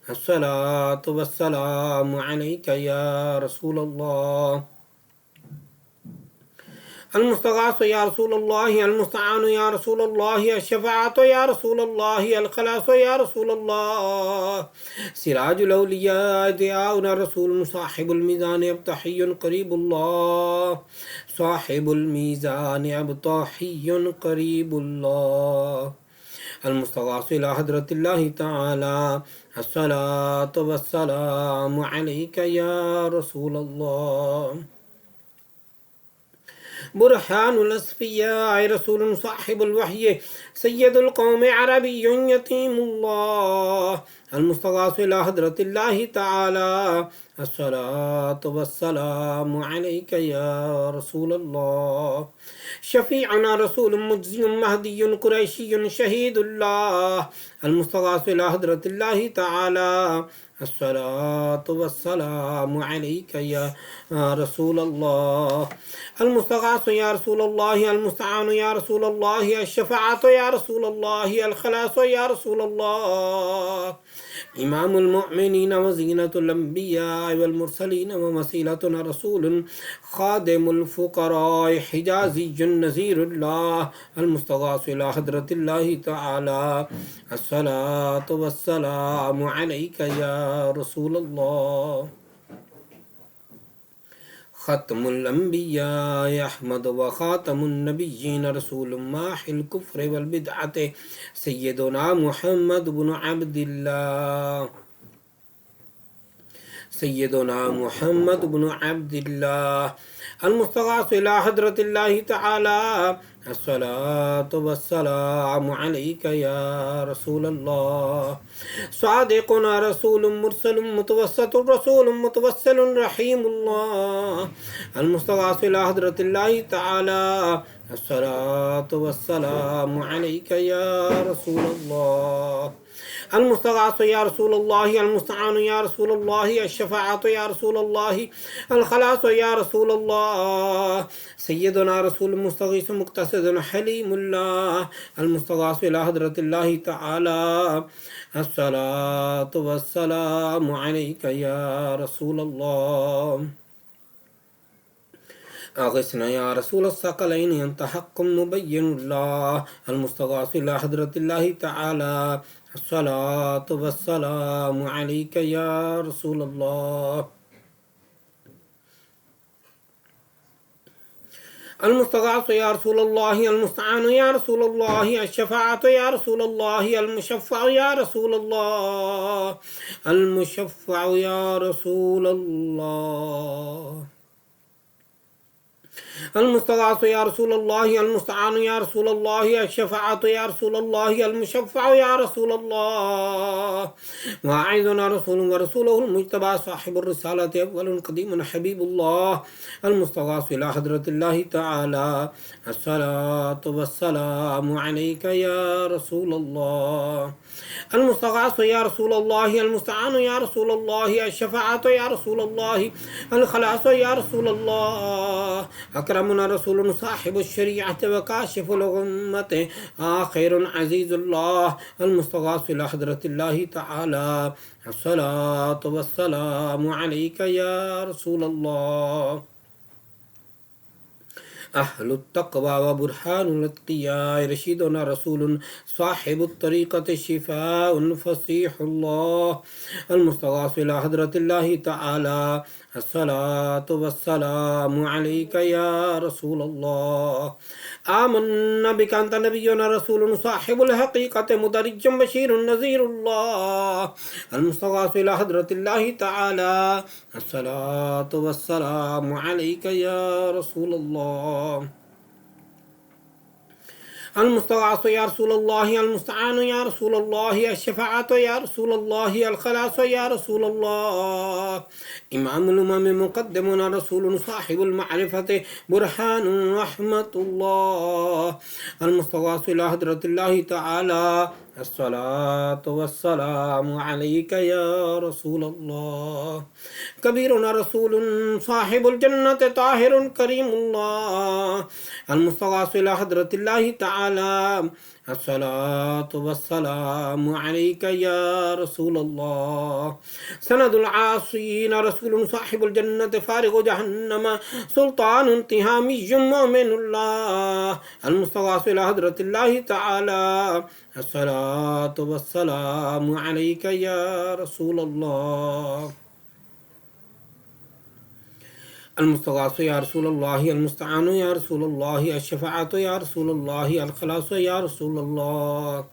अस्सलातु वस्सलामु अलैका या रसूल अल्लाह। अल मुस्तग़ाफ़ या रसूल अल्लाह, अल मुस्तआन या रसूल अल्लाह, अश्शफ़ाअत या रसूल अल्लाह, अल खलास या रसूल अल्लाह। सिराजुल औलिया दियाउना रसूलुन साहिबुल मीज़ान अबतहियुन क़रीबुल्लाह साहिबुल मीज़ान अबतहियुन क़रीबुल्लाह अल मुस्तग़ाफ़ इला हज़रतिल्लाहि तआला अस्सलातु वस्सलामु अलैका या रसूल अल्लाह। बुरहानुल अस्फ़िया रसूलुन साहिबुल वह्य सय्यदुल क़ौम अरबियुन यतीमुल्लाह المستغاث إلى حضرة الله تعالى الصلاة والسلام عليك يا رسول الله شفيعنا رسول مجزي مهدي قريشي شهيد الله المستغاث إلى حضرة الله تعالى الصلاة والسلام عليك يا رسول الله المستغاث يا رسول الله المستعان يا رسول الله الشفاعة يا رسول الله الخلاص يا رسول الله إمام المؤمنين وزينة الأنبياء والمرسلين ووسيلتنا رسول خادم الفقراء حجازي نذير الله المستغاث إلى حضرة الله تعالى الصلاة والسلام عليك يا رسول الله ختم الأنبياء أحمد وخاتم النبيين رسول ماحي الكفر والبدعة سيدنا محمد بن عبد الله سيدنا محمد بن عبد الله المستغاث إلى حضرة الله تعالى الصلاة والسلام عليك يا رسول الله صادقنا رسول مرسل متوسط رسول متوسل رحيم الله المستغاث إلى حضرة الله تعالى الصلاة والسلام عليك يا رسول الله المستغاث يا رسول الله المستعان يا رسول الله الشفاعة يا رسول الله الخلاص يا رسول الله سيدنا رسول مستغيث مقتصد حليم الله المستغاث إلى حضرة الله تعالى الصلاة والسلام عليك يا رسول الله أغثنا يا رسول الثقلين أنت حق مبين الله المستغاث إلى حضرة الله تعالى الصلاة والسلام عليك يا رسول الله المستغاث يا رسول الله المستعان يا رسول الله الشفاعة يا رسول الله المشفع يا رسول الله المشفع يا رسول الله المستغاث يا رسول الله المستعان يا رسول الله الشفاعة يا رسول الله المشفع يا رسول الله واعظنا رسول ورسوله المجتبى صاحب الرسالة أول قديم حبيب الله المستغاث إلى حضرة الله تعالى الصلاة والسلام عليك يا رسول الله المستغاث يا رسول الله المستعان يا رسول الله الشفاعة يا رسول الله الخلاص يا رسول الله أكرمنا رسول صاحب الشريعة وكاشف الغمة آخر عزيز الله المستغاث إلى حضرة الله تعالى الصلاة والسلام عليك يا رسول الله أهل التقوى وبرهان الاتقياء رشيدنا رسول صاحب الطريقة شفاء فصيح الله المستغاث إلى حضرة الله تعالى الصلاة والسلام عليك يا رسول الله آمنا بك أنت نبينا رسول صاحب الحقيقة مدرج بشير نذير الله المستغاث إلى حضرة الله تعالى الصلاة والسلام عليك يا رسول الله المستغاث يا رسول الله المستعان يا رسول الله الشفاعة يا رسول الله الخلاص يا رسول الله إمام الأمم مقدمنا رسول صاحب المعرفة برهان رحمة الله المستغاث إلى حضرة الله تعالى الصلاة والسلام عليك يا رسول الله كبيرنا رسول صاحب الجنة طاهر كريم الله المستغاث إلى حضرة الله تعالى الصلاة والسلام عليك يا رسول الله سند العاصين رسول صاحب الجنة فارغ جهنم سلطان انتهامي مؤمن الله المستغاث إلى حضرة الله تعالى الصلاة والسلام عليك يا رسول الله المستغاث يا رسول الله المستعان يا رسول الله الشفاعة يا رسول الله الخلاص يا رسول الله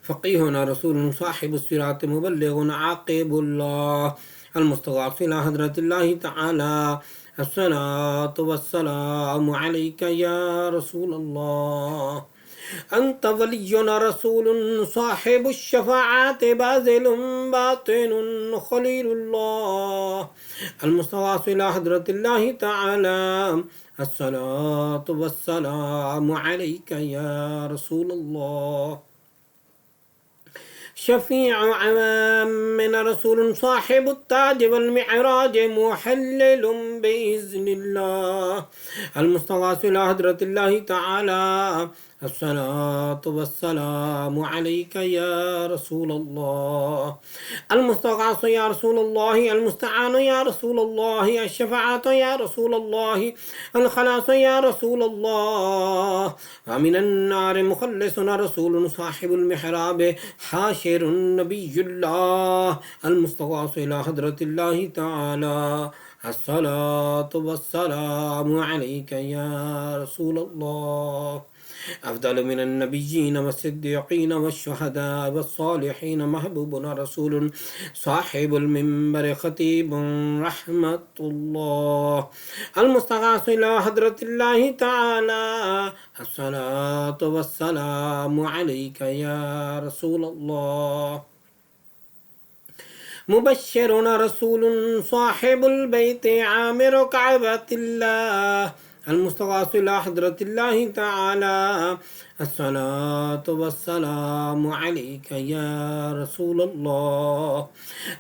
فقيهنا رسول صاحب الصراط مبلغ عاقب الله المستغاث إلى حضرة الله تعالى الصلاة والسلام عليك يا رسول الله أنت ولينا رسول صاحب الشفاعة باذل باطن خليل الله المستغاث إلى حضرة الله تعالى الصلاة والسلام عليك يا رسول الله شفيع عوامنا رسول صاحب التاج والمعراج محلل بإذن الله المستغاث إلى حضرة الله تعالى الصلاة والسلام عليك يا رسول الله المستغاث يا رسول الله المستعان يا رسول الله الشفاعة يا رسول الله الخلاص يا رسول الله ومن النار مخلصنا رسول صاحب المحراب حاشر نبي الله المستغاث إلى حضرة الله تعالى الصلاة والسلام عليك يا رسول الله أفضل من النبيين والصديقين والشهداء والصالحين محبوبنا رسول صاحب المنبر خطيب رحمة الله المستغاث إلى حضرة الله تعالى الصلاة والسلام عليك يا رسول الله مبشرنا رسول صاحب البيت عامر كعبة الله المستغاث إلى حضرة الله تعالى الصلاة والسلام عليك يا رسول الله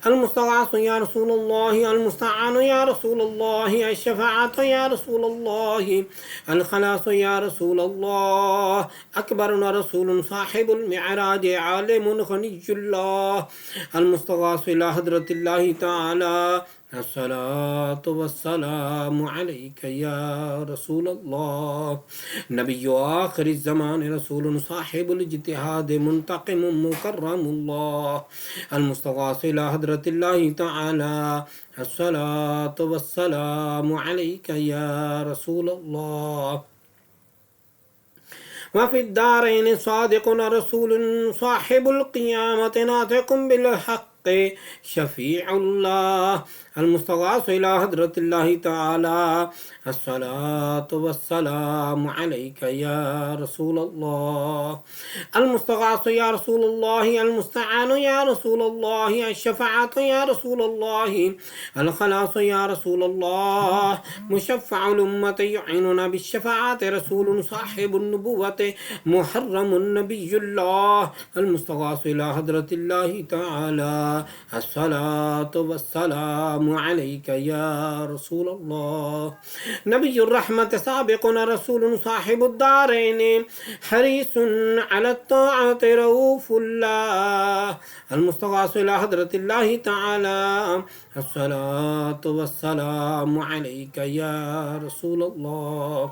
المستغاث يا رسول الله المستعان يا رسول الله الشفاعة يا رسول الله الخلاص يا رسول الله أكبرنا رسول صاحب المعراج عالم غني الله المستغاث إلى حضرة الله تعالى الصلاة والسلام عليك يا رسول الله نبي آخر الزمان رسول صاحب الاجتهاد منتقم مكرم الله المستغاث إلى حضرة الله تعالى الصلاة والسلام عليك يا رسول الله وفي الدارين صادق رسول صاحب القيامة ناطق بالحق شفيع الله المستغاث إلى حضرة الله تعالى الصلاة والسلام عليك يا رسول الله المستغاث يا رسول الله المستعان يا رسول الله الشفاعة يا رسول الله الخلاص يا رسول الله مشفع الأمة يعيننا بالشفاعة رسول صاحب النبوة محرم النبي الله المستغاث إلى حضرة الله تعالى الصلاة والسلام عليك يا رسول الله نبي الرحمة سابقنا رسول صاحب الدارين حريص على الطاعة رؤوف الله المستغاث إلى حضرة الله تعالى الصلاة والسلام عليك يا رسول الله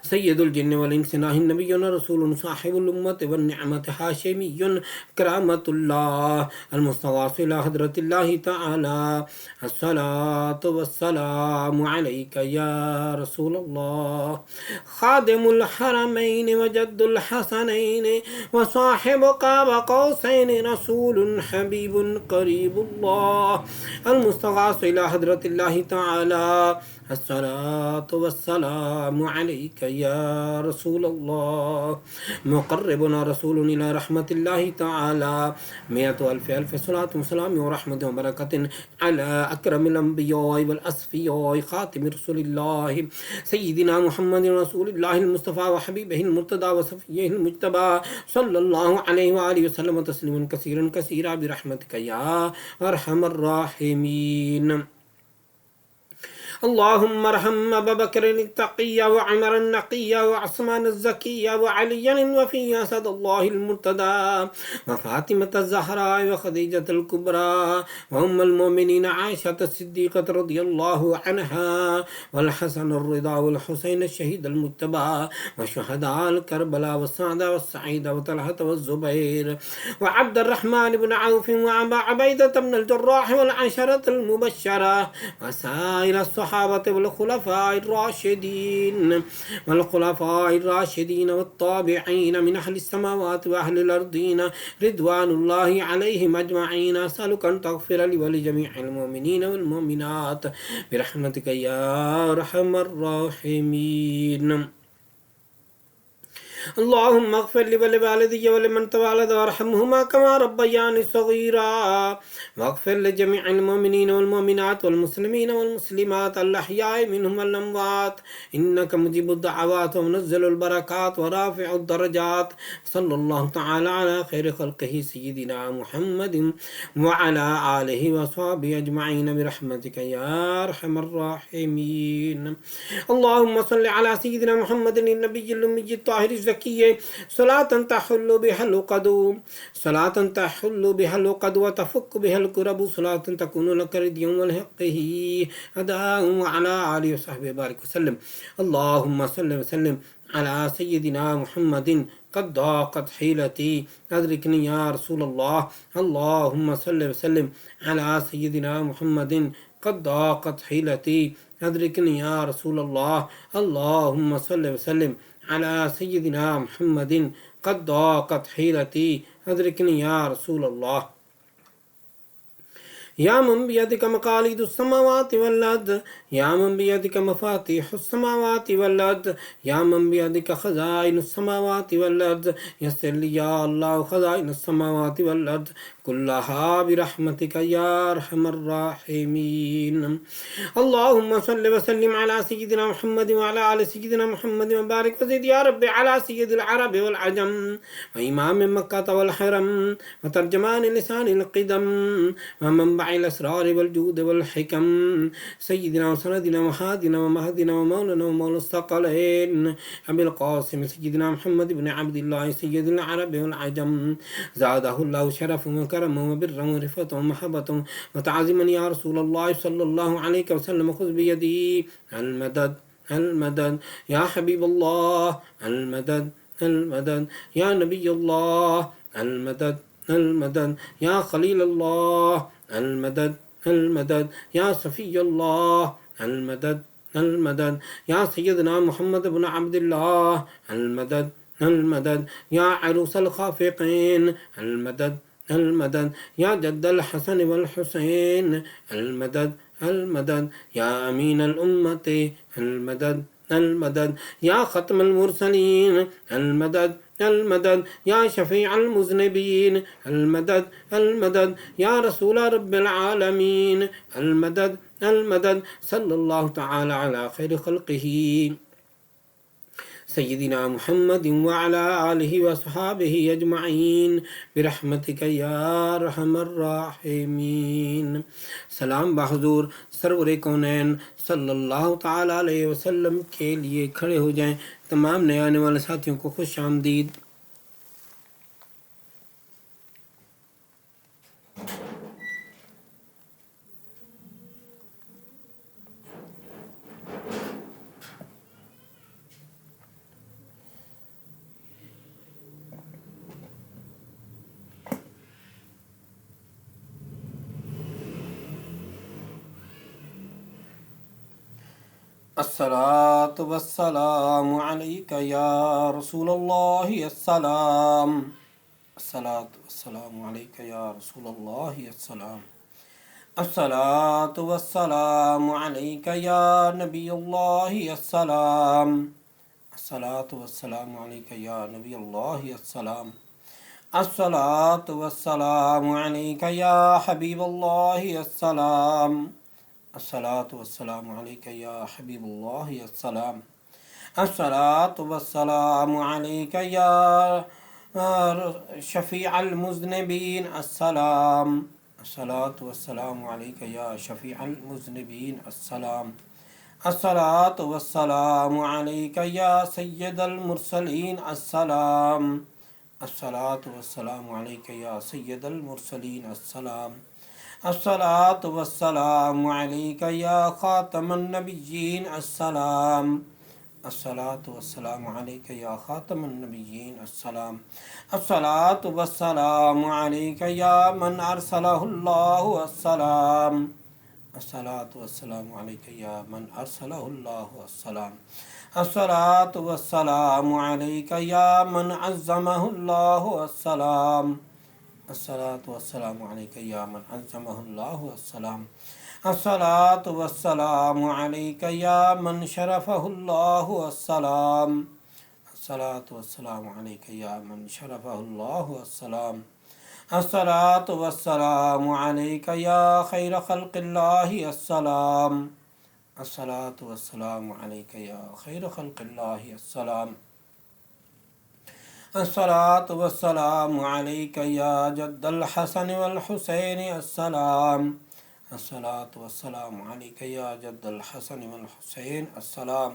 سيد الجن والإنس ناهي النبي رسول صاحب الأمة والنعمة هاشمي كرامة الله المستغاث إلى حضرة الله تعالى الصلاة والسلام عليك يا رسول الله خادم الحرمين وجد الحسنين وصاحب قاب قوسين رسول حبيب قريب الله المستغاث إلى حضرة الله تعالى الصلاة والسلام عليك يا رسول الله مقربنا رسول إلى رحمة الله تعالى 100,000 صلاة وسلام ورحمة وبركة على أكرم الأنبياء والأصفياء خاتم رسول الله سيدنا محمد رسول الله المصطفى وحبيبه المرتضى وصفيه المجتبى صلى الله عليه وآله وسلم تسليما كثيرا كثيرا برحمتك يا أرحم الراحمين اللهم ارحم أبا بكر التقي وعمر النقي وعثمان الزكي وعليا وفي أسد الله المرتضى وفاطمة الزهراء وخديجة الكبرى وأم المؤمنين عائشة الصديقة رضي الله عنها والحسن الرضا والحسين الشهيد المجتبى وشهداء الكربلاء والسعد والسعيد وطلحة والزبير وعبد الرحمن بن عوف وأبا عبيدة بن الجراح والعشرة المبشرة وسائر الصحابة والخلفاء الراشدين والتابعين من أهل السماوات وأهل الأرضين رضوان الله عليهم أجمعين أسألك أن تغفر لي ولجميع المؤمنين والمؤمنات برحمتك يا أرحم الراحمين अल्लाहुम्मा अग़फ़िर ली व लिवालिदैया व लिमन तवल्लद वरहमहुमा कमा रब्बयानी सग़ीरा वग़फ़िर लिजमीइल मुमिनीन वल मुमिनात वल मुस्लिमीन वल मुस्लिमात अल अहयाइ मिनहुम वल अमवात इन्नका मुजीबुद दअवात व मुनज़्ज़िलुल बरकात व राफ़िउद दरजात सल्लल्लाहु तआला अला खैरि ख़ल्क़िही सय्यिदिना मुहम्मदिन व अला आलिहि व अस्हाबिहि अजमईन बिरहमतिका या अरहमर राहिमीन। अल्लाहुम्मा सल्लि अला सय्यिदिना मुहम्मदिन नबिय्यिल उम्मिय्यि त्ताहिरिज़ ज़किय्य सलातन तहुल्लु बिहल क़दूम सलातन तहुल्लु बिहल क़द व तफ़ुक्कु बिहल कुरब सलातन तकुनु लक रिदयन वल हक़्क़िही अदाउ अला आलिहि व सहबिहि बारिक वसल्लम। अल्लाहुम्मा सल्लि व सल्लिम अला सय्यिदिना मुहम्मदिन क़द ज़ाक़त हीलती अदरिकनी या रसूलल्लाह। अल्लाहुम्मा सल्लि व सल्लिम अला सय्यिदिना मुहम्मदिन क़द ज़ाक़त हीलती अदरिकनी या रसूलल्लाह। अल्लाहुम्मा सल्लि व सल्लिम अला सय्यिदिना मुहम्मदिन क़द ज़ाक़त हीलती अदरिकनी या रसूलल्लाह। या मन बियदिका मक़ालिदुस समावाति वल अर्ज़ या मन बियदिका मफ़ातिहुस समावाति वल अर्ज़ या मन बियदिका ख़ज़ाइनुस समावाति वल अर्ज़ यस्सिर ली या अल्लाह ख़ज़ाइनुस समावाति वल अर्ज़ कुल्लहा बिरहमतिका या अरहमर राहिमीन। अल्लाहुम्मा सल्लि व सल्लिम अला सय्यिदिना मुहम्मद व अला आलि सय्यिदिना मुहम्मद व बारिक व ज़िद या रब्बि अला सय्यिदिल अरब वल अजम व इमाम मक्का वल हरम व तर्जमान लिसानिल क़िदम व मनबअल असरार वल जूद वल हिकम सय्यिदिना व सनदिना व हादिना व महदिना व मौलाना व मौला अस-सकलैन अबिल क़ासिम सय्यिदिना मुहम्मद इब्न अब्दिल्लाह सय्यिदिल अरब वल अजम ज़ादहुल्लाहु शरफ़न व करमन व बिर्रन व रिफ़अतन व महब्बतन व तअज़ीमन या रसूलल्लाह सल्लल्लाहु अलैहि वसल्लम ख़ुज़ बियदी अल मदद अल मदद या हबीबल्लाह अल मदद अल मदद या नबीयल्लाह अल मदद अल मदद या खलीलल्लाह अल मदद अल मदद या सफ़ियल्लाह अल मदद अल मदद या सय्यदना मुहम्मद इब्न अब्दिल्लाह अल मदद अल मदद या अरूसल ख़ाफ़िक़ीन अल मदद अल मदद या जद्दल हसन वल हुसैन अल मदद अल मदद या अमीन अल उम्मति अल मदद अल मदद या ख़त्मुल मुरसलीन अल मदद अल मदद या शफ़ीअल मुज़निबीन अल मदद या रसूल रब्बिल आलमीन अल मदद सल्लल्लाहु तआला अला खैरि ख़ल्क़िही सय्यिदिना मुहम्मद व अला आलिहि व अस्हाबिहि अजमईन बिरहमतिका या अरहमर राहिमीन। सलाम बहज़ूर सरवर कौनैन सल्लल्लाहु तआला अलैहि वसल्लम के लिए खड़े हो जाएं। तमाम नए आने वाले साथियों को खुश आमदीद। अस्सलातु वस्सलामु अलैका या रसूलल्लाह अस्सलाम अस्सलातु वस्सलामु अलैका या रसूलल्लाह अस्सलाम अस्सलातु वस्सलामु अलैका या नबीयल्लाह अस्सलाम अस्सलातु वस्सलामु अलैका या नबीयल्लाह अस्सलाम अस्सलातु वस्सलामु अलैका या हबीबल्लाह अस्सलाम अस्सलातु वस्सलामु अलैका या हबीबल्लाह अस्सलाम अस्सलातु वस्सलामु अलैका या शफ़ीअल मुज़निबीन अस्सलाम अस्सलातु वस्सलामु अलैका या शफ़ीअल मुज़निबीन अस्सलाम अस्सलातु वस्सलामु अलैका या सय्यदल मुरसलीन अस्सलाम अस्सलातु वस्सलामु अलैका या सय्यदल मुरसलीन अस्सलाम अस्सलातु वस्सलामु अलैका या ख़ातमन नबिय्यीन अस्सलाम अस्सलातु वस्सलामु अलैका या ख़ातमन नबिय्यीन अस्सलाम अस्सलातु वस्सलामु अलैका या मन अरसलहुल्लाहु अस्सलाम अस्सलातु वस्सलामु अलैका या मन अरसलहुल्लाहु अस्सलाम अस्सलातु वस्सलामु अलैका या मन अज़्ज़महुल्लाहु अस्सलाम अस्सलातु वस्सलामु अलैका या मन अज़्ज़महुल्लाहु अस्सलाम अस्सलातु वस्सलामु अलैका या मन शरफ़हुल्लाहु अस्सलाम अस्सलातु वस्सलामु अलैका या मन शरफहुल्लाहु अस्सलाम। अस्सलातु वस्सलामु अलैका या खैर खल्क़िल्लाहि अस्सलाम। अस्सलातु वस्सलामु अलैका या खैर खल्क़िल्लाहि अस्सलाम। अस्सलातु वस्सलामु अलैका या जद्दल हसन वल हुसैन अस्सलाम। अस्सलातु वस्सलामु अलैका या जद्दल हसन वल हुसैन अस्सलाम।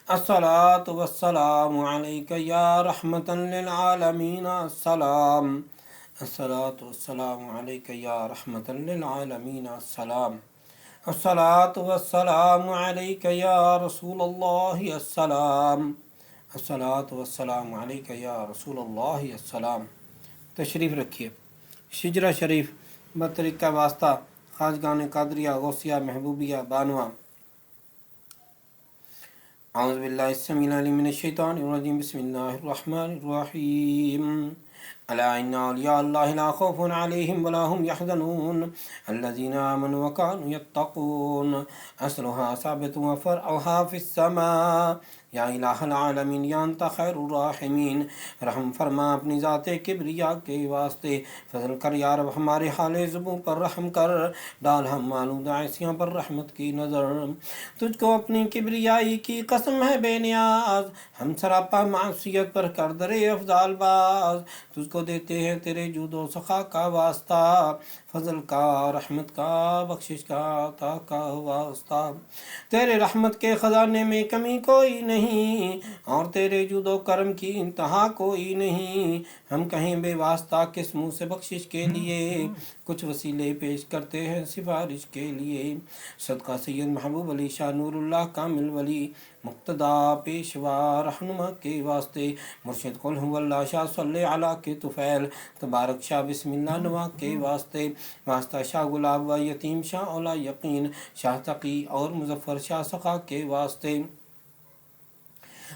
अस्सलातु वस्सलामु अलैका या रहमतन लिल आलमीन अस्सलाम। अस्सलातु वस्सलामु अलैका या रहमतन लिल आलमीन अस्सलाम। अस्सलातु वस्सलामु अलैका या रसूलल्लाह अस्सलाम। अस्सलातु वस्सलामु अलैका या रसूलल्लाह अस्सलाम। तशरीफ़ रखिए। शिजरा शरीफ बतरीका वास्ता खाजगान कादरिया गौसिया महबूबिया बानवा। औज़ु बिल्लाहि अस्समीउल अलीम मिनश शैतानिर रजीम। बिस्मिल्लाहिर रहमानिर रहीम। अला इन्ना औलिया अल्लाहि ला खौफुन अलैहिम वला हुम यहज़नून अल्लज़ीना आमनू व कानू यत्तक़ून। अस्लुहा साबितुन व फ़रअुहा फ़िस समा। या इलाहल आलमीन या अंत खैरुर राहिमीन। रहम फरमा अपनी ज़ाते किब्रिया के वास्ते, फजल कर या रब हमारे हाले ज़ुबों पर रहम कर, डाल हम आलूदा ऐसियों पर रहमत की नज़र। तुझको अपनी किब्रियाई की कसम है बेनियाज, हम सरापा मासियत पर कर दरे अफजाल बाज। तुझको देते हैं तेरे जूदो सखा का वास्ता, फजल का रहमत का बख्शिश का अता का वास्ता। तेरे रहमत के ख़जाने में कमी कोई नहीं, और तेरे जुदो करम की इंतहा कोई नहीं। हम कहीं बेवास्ता किस मुँह से बख्शिश के लिए, कुछ वसीले पेश करते हैं सिफारिश के लिए। सदका सैयद महबूब अली शाह नूरुल्लाह कामिल वली, मुक्तदा पेशवा रहनुमा के वास्ते, मुर्शिद कुल हुवल्लाह शाह सल्ले अला के तुफ़ैल, तबारक शाह बिस्मिल्लाह नवा के वास्ते। वास्ता शाह गुलाब व यतीम शाह औला यकीन, शाह तकी और मुजफ्फर शाह सखा के वास्ते।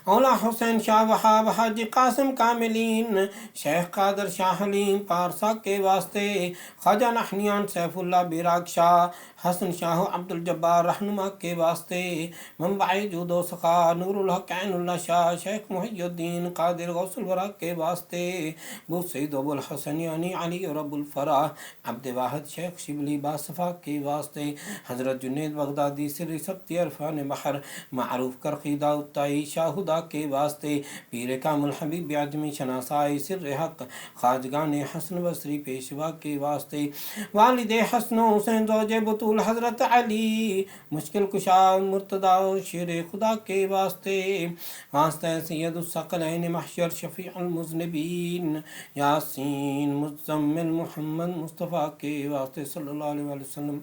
औला हुसैन शाह वहाब हाजी कासिम कामिलीन, शेख कादर शाह हलीम पारसा के वास्ते। ख्वाजा नहनियान सैफुल्लाह बिराग शाह, हसन शाह अब्दुल जब्बार रहनुमा के वास्ते। मंबाई जूदो सखा नूरुल हक ऐनुल्लाह शाह, शेख मुहियुद्दीन कादिर गौसुल वरा के वास्ते। बू सईद अबुल हसन यानी अली और अबुल फराह, अब्द वाहिद शेख शिबली बासफा के वास्ते। हज़रत जुनैद बगदादी सिर सब्ती अरफान बहर, मारूफ कर क़ीदा उत्ताई शाहुदा के वास्ते। पीर कामुल हबीब आजमी शनासाई सिर हक, खाजगान हसन बसरी पेशवा के वास्ते। वालिद हसन हुसैन ज़ौजे बतूल हज़रत अली, मुश्किल कुशा मुर्तदा शेर खुदा के वास्ते। वास्ते सैयदुस सकलैन महशर शफीउल मुज़निबीन, यासीन मुज़म्मिल मुहम्मद मुस्तफ़ा के वास्ते सल्लल्लाहु अलैहि वसल्लम।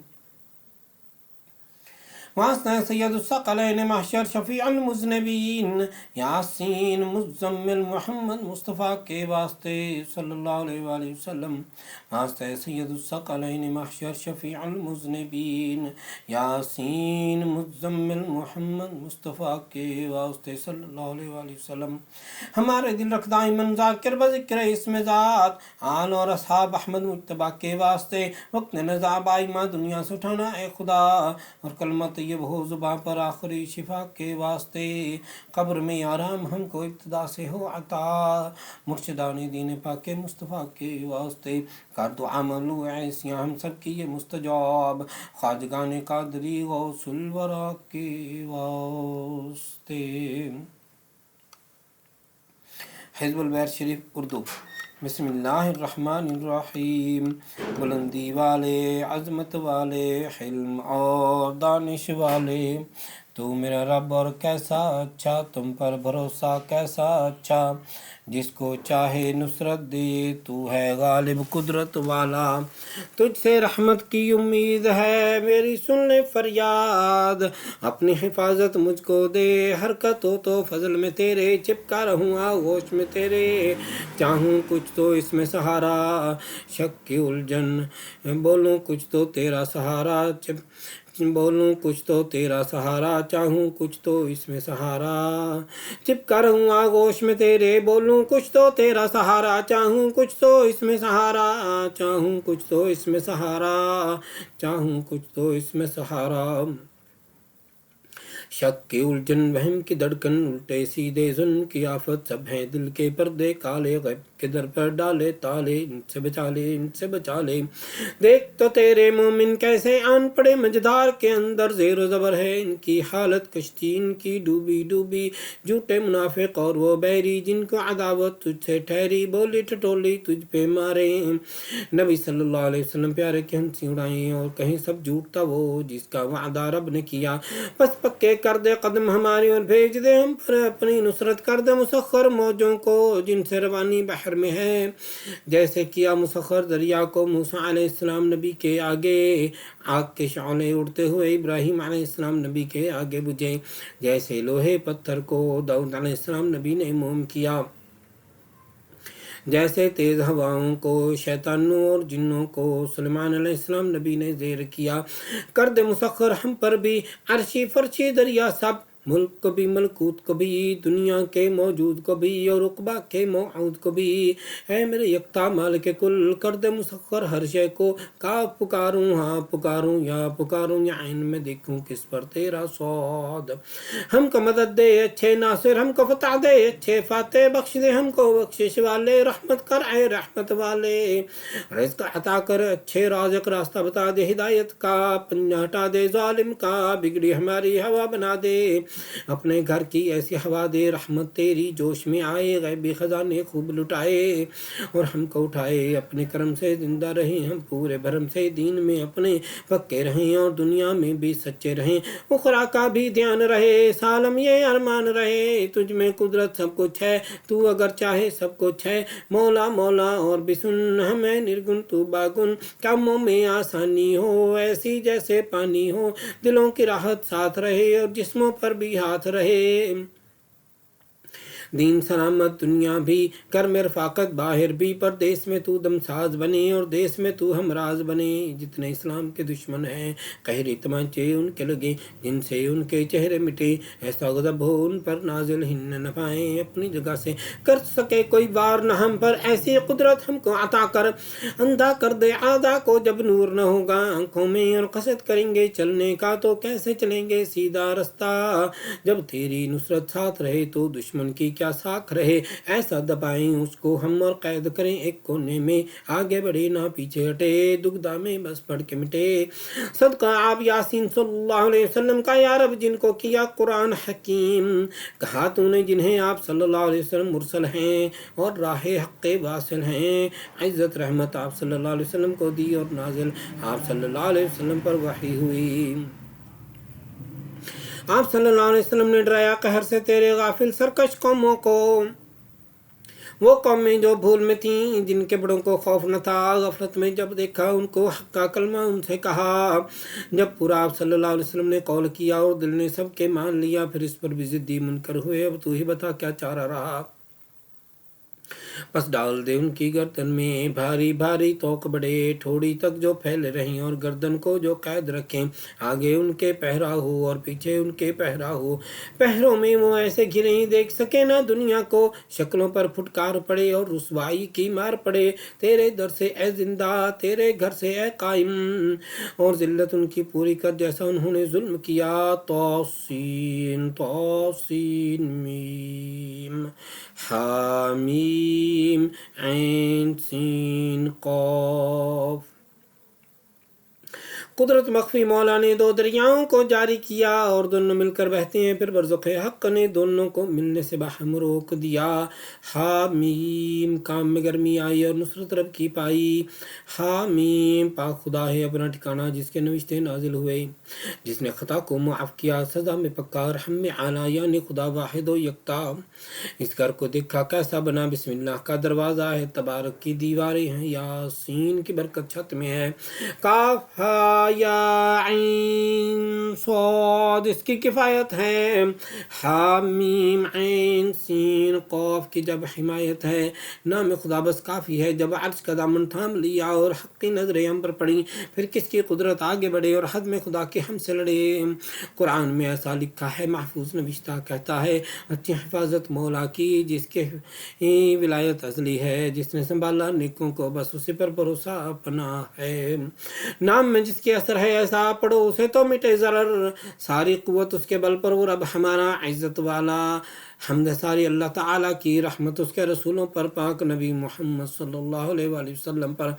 वास्ता सैयदुस सकलैन महशर शफीउल मुज़निबीन, यासीन मुज़म्मिल मुहम्मद मुस्तफ़ा के वास्ते सल्लल्लाहु अलैहि वसल्लम। वास्ता सैयदुस सकलैन महशर शफीउल मुज़निबीन, यासीन मुज़म्मिल मुहम्मद मुस्तफ़ा के वास्ते सल्लल्लाहु अलैहि वसल्लम। हमारे दिल रख दाइमन ज़ाकिर बज़िक्र इसमें ज़ात, आल और असहाब अहमद मुज्तबा के वास्ते। वक्त नज़ा बाई माँ दुनिया से उठाना ए खुदा, और कलमत ये हो ज़ुबां पर आखिरी शिफा के वास्ते। कब्र में आराम हमको इब्तिदा से हो अता, मुर्शिदानी दीन पाके मुस्तफ़ा के वास्ते। कर दो अमलू ऐसियाँ हम सब की ये मुस्तजाब, ख्वाजगान कादरी गौसुल वरा के वास्ते। हिज़्बुल बैर शरीफ उर्दू। बिस्मिल्लाहिर्रहमानिर्रहीम। बुलंदी वाले अज़मत वाले हिल्म और दानिश वाले, तू मेरा रब और कैसा अच्छा, तुम पर भरोसा कैसा अच्छा। जिसको चाहे नुसरत दे, तू है गालिब कुदरत वाला। तुझसे रहमत की उम्मीद है, मेरी सुन ले फरियाद। अपनी हिफाजत मुझको दे, हरकत हो तो फजल में तेरे, चिपका रहूँ आगोश में तेरे। चाहूँ कुछ तो इसमें सहारा, शक की उलझन बोलूँ कुछ तो तेरा सहारा। बोलूँ कुछ तो तेरा सहारा, चाहूँ कुछ तो इसमें सहारा। चिपका रहूँ आगोश में तेरे, बोलूँ कुछ तो तेरा सहारा। चाहूँ कुछ तो इसमें सहारा, चाहूँ कुछ तो इसमें सहारा, चाहूँ कुछ तो इसमें सहारा। शक की उलझन, वहम की धड़कन, उल्टे सीधे जुल्म की आफत, सब हैं दिल के पर्दे काले, गैब के दर पर डाले ताले, इनसे बचा ले, इनसे बचा ले। देख तो तेरे मोमिन कैसे आन पड़े मझधार के अंदर, ज़ेरो ज़बर है इनकी हालत, कश्ती इनकी डूबी डूबी। झूठे मुनाफिक और वो बैरी, जिनको अदावत तुझसे ठहरी, बोली टटोली तुझ पे मारे। नबी सल्लल्लाहु अलैहि वसल्लम प्यारे की हंसी उड़ाई, और कहीं सब झूठ था वो जिसका वादा रब ने किया। बस पक्के कर दे कदम हमारी और भेज दे हम पर अपनी नुसरत, कर दे मुसख्खर मौजों को जिनसे रवानी बहर में है। जैसे किया मुसख्खर दरिया को मूसा अलैहिस्सलाम नबी के आगे, आग के शौले उड़ते हुए इब्राहिम अलैहिस्सलाम नबी के आगे बुझे। जैसे लोहे पत्थर को दाऊद अलैहिस्सलाम नबी ने मोम किया, जैसे तेज़ हवाओं को शैतानों और जिन्नों को सुलेमान अलैहिस्सलाम नबी ने ज़ेर किया। कर दे मुसख्खर हम पर भी अर्शी फर्शी दरिया सब, मुल्क को भी मलकूत को भी, दुनिया के मौजूद को भी और उक़बा के मौऊद को भी। है मेरे यकता माल के कुल, कर दे मुसख्खर हर शय को। का पुकारूं हाँ पुकारूं या आइन में देखूं किस पर तेरा सौद। हमको मदद दे अच्छे नासिर, हमको फतह दे अच्छे फाते, बख्श दे हमको बख्शिश वाले, रहमत कर आए रहमत वाले। रिज़्क़ अता कर अच्छे राज़िक़, रास्ता बता दे हिदायत का, पंजा हटा दे जालिम का, बिगड़ी हमारी हवा बना दे। अपने घर की ऐसी हवा दे रहमत तेरी जोश में आए, गैबी खजाने खूब लुटाए और हमको उठाए। अपने करम से जिंदा रहें हम, पूरे भरम से दीन में अपने पक्के रहें और दुनिया में भी सच्चे रहें। उखरा का भी ध्यान रहे, सालम ये अरमान रहे, तुझ में कुदरत सब कुछ है, तू अगर चाहे सब कुछ है। मौला मौला और भी सुन, हमें निर्गुण तू बागुन, कामों में आसानी हो ऐसी जैसे पानी हो, दिलों की राहत साथ रहे और जिस्मों पर भी हाथ रहे। दीन सलामत दुनिया भी कर में रफाकत बाहर भी, पर देश में तू दमसाज बने और देश में तू हमराज बने। जितने इस्लाम के दुश्मन हैं कहरी तमाचे उनके लगे, जिनसे उनके चेहरे मिटे, ऐसा गज़ब हो उन पर नाजिल हिन्न न पाए अपनी जगह से। कर सके कोई वार न हम पर, ऐसी कुदरत हमको अता कर। अंधा कर दे आधा को जब नूर न होगा आंखों में, और कसरत करेंगे चलने का तो कैसे चलेंगे सीधा रास्ता। जब तेरी नुसरत साथ रहे तो दुश्मन की क्या साख रहे, ऐसा दबाएं उसको हम और कैद करें एक कोने में, आगे बढ़े ना पीछे हटे, दुगदा में बस पढ़ के मिटे। सदका आप यासीन सल्लल्लाहु अलैहि वसल्लम का या रब, जिनको किया कुरान हकीम। कहा तूने जिन्हें आप सल्लल्लाहु अलैहि वसल्लम मुरसल हैं और राहे हक़्क़े वासिल हैं। इज़्ज़त रहमत आप सल्लल्लाहु अलैहि वसल्लम को दी और नाजिल आप सल्लल्लाहु अलैहि वसल्लम पर वही हुई। आप सल्लल्लाहु अलैहि वसल्लम ने डराया कहर से तेरे गाफिल सरकश कौमों को, वो कौमें जो भूल में थीं जिनके बड़ों को खौफ न था। गफलत में जब देखा उनको हक़ का कलमा उनसे कहा। जब पूरा आप सल्लल्लाहु अलैहि वसल्लम ने कौल किया और दिल ने सबके मान लिया, फिर इस पर भी ज़िद्दी मुनकर हुए। अब तू ही बता क्या चारा रहा। बस डाल दे उनकी गर्दन में भारी भारी तोक बड़े, ठोड़ी तक जो फैल रही और गर्दन को जो कैद रखें। आगे उनके पहरा हो और पीछे उनके पहरा हो, पहरों में वो ऐसे घिरे ही देख सके ना दुनिया को। शक्लों पर फुटकार पड़े और रुसवाई की मार पड़े, तेरे दर से ए जिंदा तेरे घर से ए कायम। और जिल्लत उनकी पूरी कर जैसा उन्होंने जुल्म किया। तौसीन तौसीन मीम हामीम ऐन सीन क़ाफ। कुदरत मख्फी मौला ने दो दरियाओं को जारी किया और दोनों मिलकर बहते हैं, फिर बरज़ुक़ हक़ ने दोनों को मिलने से बाहम रोक दिया। हामीम काम में गर्मी आई और नुसरत रब की पाई। हामीम पाक खुदा है अपना ठिकाना जिसके नविश्ते नाजिल हुए, जिसने ख़ता को मुआफ़ किया, सज़ा में पक्का, रहम में आला, यानी खुदा वाहिद व यकता। इस घर को देखा कैसा बना, बिस्मिल्लाह का दरवाज़ा है, तबारक की दीवारें हैं, यासीन की बरकत छत में है। काफ या ऐन सौद इसकी किफ़ायत है। हामीम ऐन सीन क़ाफ की जब हिमायत है। नाम खुदा बस काफ़ी है। जब अर्श का दामन थाम लिया और हक़ की नज़रें हम पर पड़ी, फिर किसकी कुदरत आगे बढ़े और हद में खुदा के हमसे लड़े। कुरान में ऐसा लिखा है, महफूज नविश्ता कहता है, अच्छी हिफाजत मौला की जिसके विलायत अज़ली है, जिसने संभाला नेकों को बस उसी पर भरोसा अपना है। नाम में जिसके मैसर है ऐसा पढ़ो, उसे तो मिटे ज़रर, सारी क़ुव्वत उसके बल पर वो रब हमारा इज़्ज़त वाला। हम्द सारी अल्लाह ताला की, रहमत उसके रसूलों पर, पाक नबी मोहम्मद सल्लल्लाहु अलैहि वसल्लम पर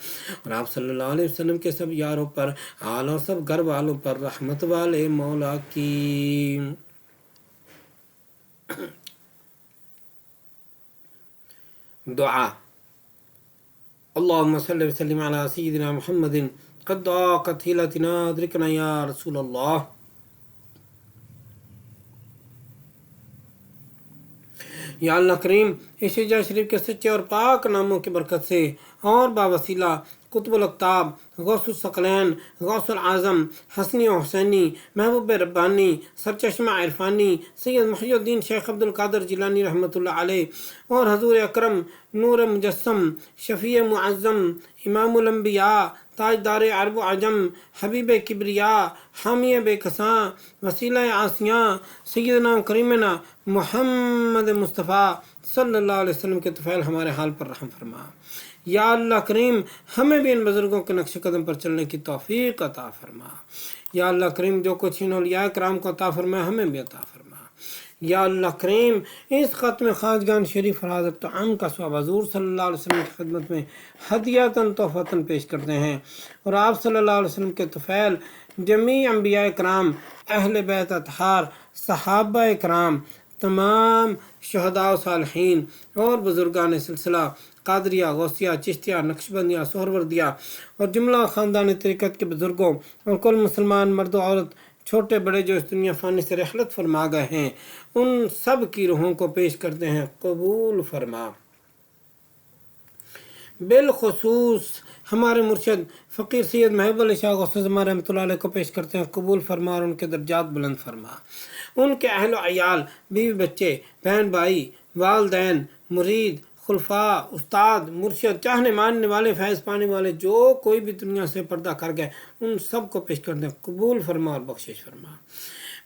और आप सल्लल्लाहु अलैहि वसल्लम के सब यारों पर, आल और सब घर वालों पर, रहमत वाले मौला की। दुआ। अल्लाहुम्मा सल्लि व सल्लिम अला सय्यिदिना मुहम्मदिन क़द ज़ाक़त हिलतना अदरिकना या रसूल अल्लाह। या अल्लाह करीम, इस हिजा शरीफ के सच्चे और पाक नामों की बरकत से और बावसीला कुतुबुल अक़ताब, गौसुल सकलैन, गौसुल आज़म, हसनी व हुसैनी, महबूब रब्बानी, सरचश्मा इरफानी, सैयद मुहियुद्दीन शेख अब्दुल कादिर जिलानी रहमतुल्लाह अलैह और हजूर अकरम नूर मुजस्सम, शफ़ी मुअज़्ज़म, इमामुल अंबिया, ताजदार अरब व अजम, हबीब किबरिया, हामी बेकसां, वसीला आसियाँ, सैयदना करीमना मुहम्मद मुस्तफ़ा सल्लल्लाहु अलैहि वसल्लम के तुफ़ैल हमारे हाल पर रहम फरमा। या अल्लाह करीम, हमें भी इन बुज़ुर्गों के नक्श कदम पर चलने की तौफ़ीक़ अता फरमा। या अल्लाह करीम, जो कुछ इन औलिया कराम को अता फरमा, हमें भी अता फरमा। या अल्लाह करीम, इस ख़त्म ख़ाजगान शरीफ और हज़रत आम का स्वाब हज़ूर सल्लल्लाहु अलैहि वसल्लम की खिदमत में हदियतन तोहफ़तन पेश करते हैं और आप सल्लल्लाहु अलैहि वसल्लम के तुफ़ैल जमी अंबिया कराम, अहले बैत अतहार, सहाबा कराम, तमाम शुहदा व सालिहीन और बुज़ुर्गान सिलसिला कादरिया, गौसिया, चिश्तिया, नक्शबंदिया, सोहरवर्दिया और जुमला ख़ानदान तरीक़त के बुज़ुर्गों और कुल मुसलमान मर्द औरत, छोटे बड़े जो इस दुनिया फ़ानी से रहलत फरमा गए हैं, उन सब की रूहों को पेश करते हैं, कबूल फरमा। बिलखुसूस हमारे मुर्शद फ़कीर सैयद महबूब अली शाह गौस ज़मान रहमतुल्लाह अलैह को पेश करते हैं, कबूल फरमा और उनके दर्जात बुलंद फरमा। उनके अहल व अयाल, बीवी बच्चे, बहन भाई, वालदैन, मुरीद, खुलफा, उस्ताद, मुर्शद, चाहने मानने वाले, फैज़ पाने वाले, जो कोई भी दुनिया से पर्दा कर गए, उन सब को पेश करते हैं, कबूल फरमा और बख्शिश फरमा।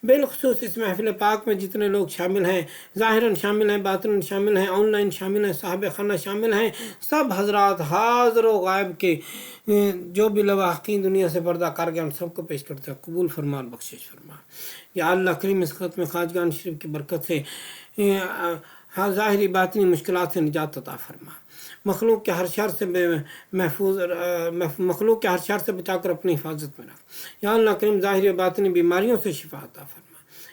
बिलखुसूस इस महफिल पाक में जितने लोग शामिल हैं, ज़ाहिरन शामिल हैं, बातिनन शामिल हैं, ऑनलाइन शामिल हैं, साहब खाना शामिल हैं, सब हजरात हाज़िर व गायब के जो भी लवाहकीन दुनिया से पर्दा कर गए, उन सबको पेश करते हैं, कबूल फरमा और बख्शिश फरमा। या अल्लाह करीम, इस ख़त्म ख़ाजगान शरीफ की बरकत से हाँ ज़ाहिरी बातिनी मुश्किलात से निजात अता फरमा। मखलूक के हर शर से मखलूक के हर शर से बचाकर अपनी हिफाजत में रख। या अल्लाह करीम, ज़ाहिरी बातिनी बीमारियों से शिफा अता फरमा।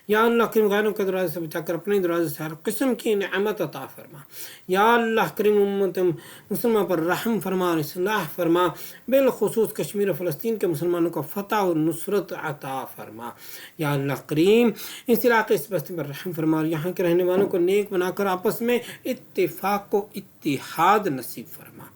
या अल्लाह करीम, गैरों के दरवाजे से बचाकर अपने दरवाजे से हर किस्म की नेमत अता फरमा। या अल्लाह करीम, उम्मत मुसलमान पर रहम फरमा और इस्लाह फरमा। बिलखुसूस कश्मीर और फ़लस्तीन के मुसलमानों को फ़तह और नुसरत अता फरमा। या अल्लाह करीम, इस इलाक़े इस बस्ती पर रहम फरमा और यहाँ के रहने वालों को नेक बनाकर आपस में इत्तिफ़ाक़ व इत्तिहाद नसीब फरमा।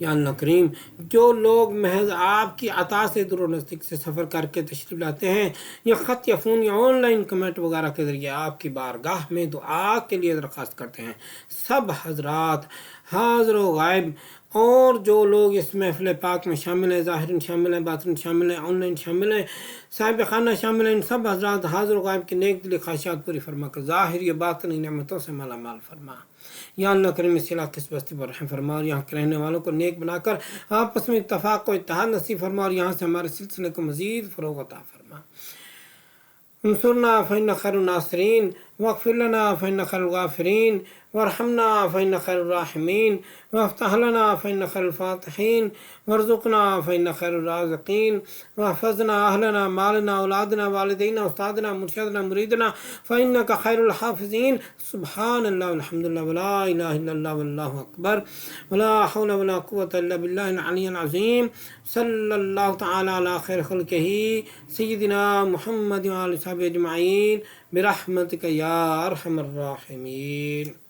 या अल्लाह करीम, जो लोग महज आपकी अता से दूर नज़दीक से सफ़र करके तशरीफ़ लाते हैं, या ख़त या फ़ोन या ऑनलाइन कमेंट वगैरह के ज़रिए आपकी बारगाह में दुआ के लिए दरख्वास्त करते हैं, सब हजरात हाज़िर व गायब और जो लोग इस महफ़िल पाक में शामिल हैं, ज़ाहिरन शामिल हैं, बातिन शामिल हैं, ऑनलाइन शामिल हैं, साहिब खाना शामिल हैं, इन सब हजरात हाज़िर व गायब की नेक दिली ख्वाहिशात पूरी फरमा कर ज़ाहिर या बातिनी नेमतों से माला माल फरमा। या अल्लाह करीम, इस इलाक़े इस बस्ती पर रहम फरमा और यहाँ के रहने वालों को नेक बनाकर आपस में इत्तफ़ाक़ व इत्तेहाद नसीब फरमा और यहाँ से हमारे सिलसिले को मज़ीद फ़रोग़ अता फरमा। उन्सुरना फ़इन्नका खैरुन नासिरीन वग़फ़िर लना फ़इन्नका खैरुल गाफ़िरीन वरहमना फ़इन्नका खैरुर राहिमीन वफ़्तह लना फ़इन्नका खैरुल फ़ातिहीन वरज़ुक़ना फ़इन्नका खैरुर राज़िक़ीन वहफ़ज़ना अहलना मालना औलादना वालिदैना उस्तादना मुर्शिदना मुरीदना फ़इन्नका खैरुल हाफ़िज़ीन। सुब्हानल्लाह वल्हम्दुलिल्लाह वला इलाहा इल्लल्लाह वल्लाहु अकबर वला हौला वला कुव्वता इल्ला बिल्लाहिल अलिय्यिल अज़ीम। सल्लल्लाहु तआला अला खैरि ख़ल्क़िही सय्यिदिना मुहम्मद व आलिहि वसहबिहि अजमईन बिरहमतिका या अरहमर राहिमीन।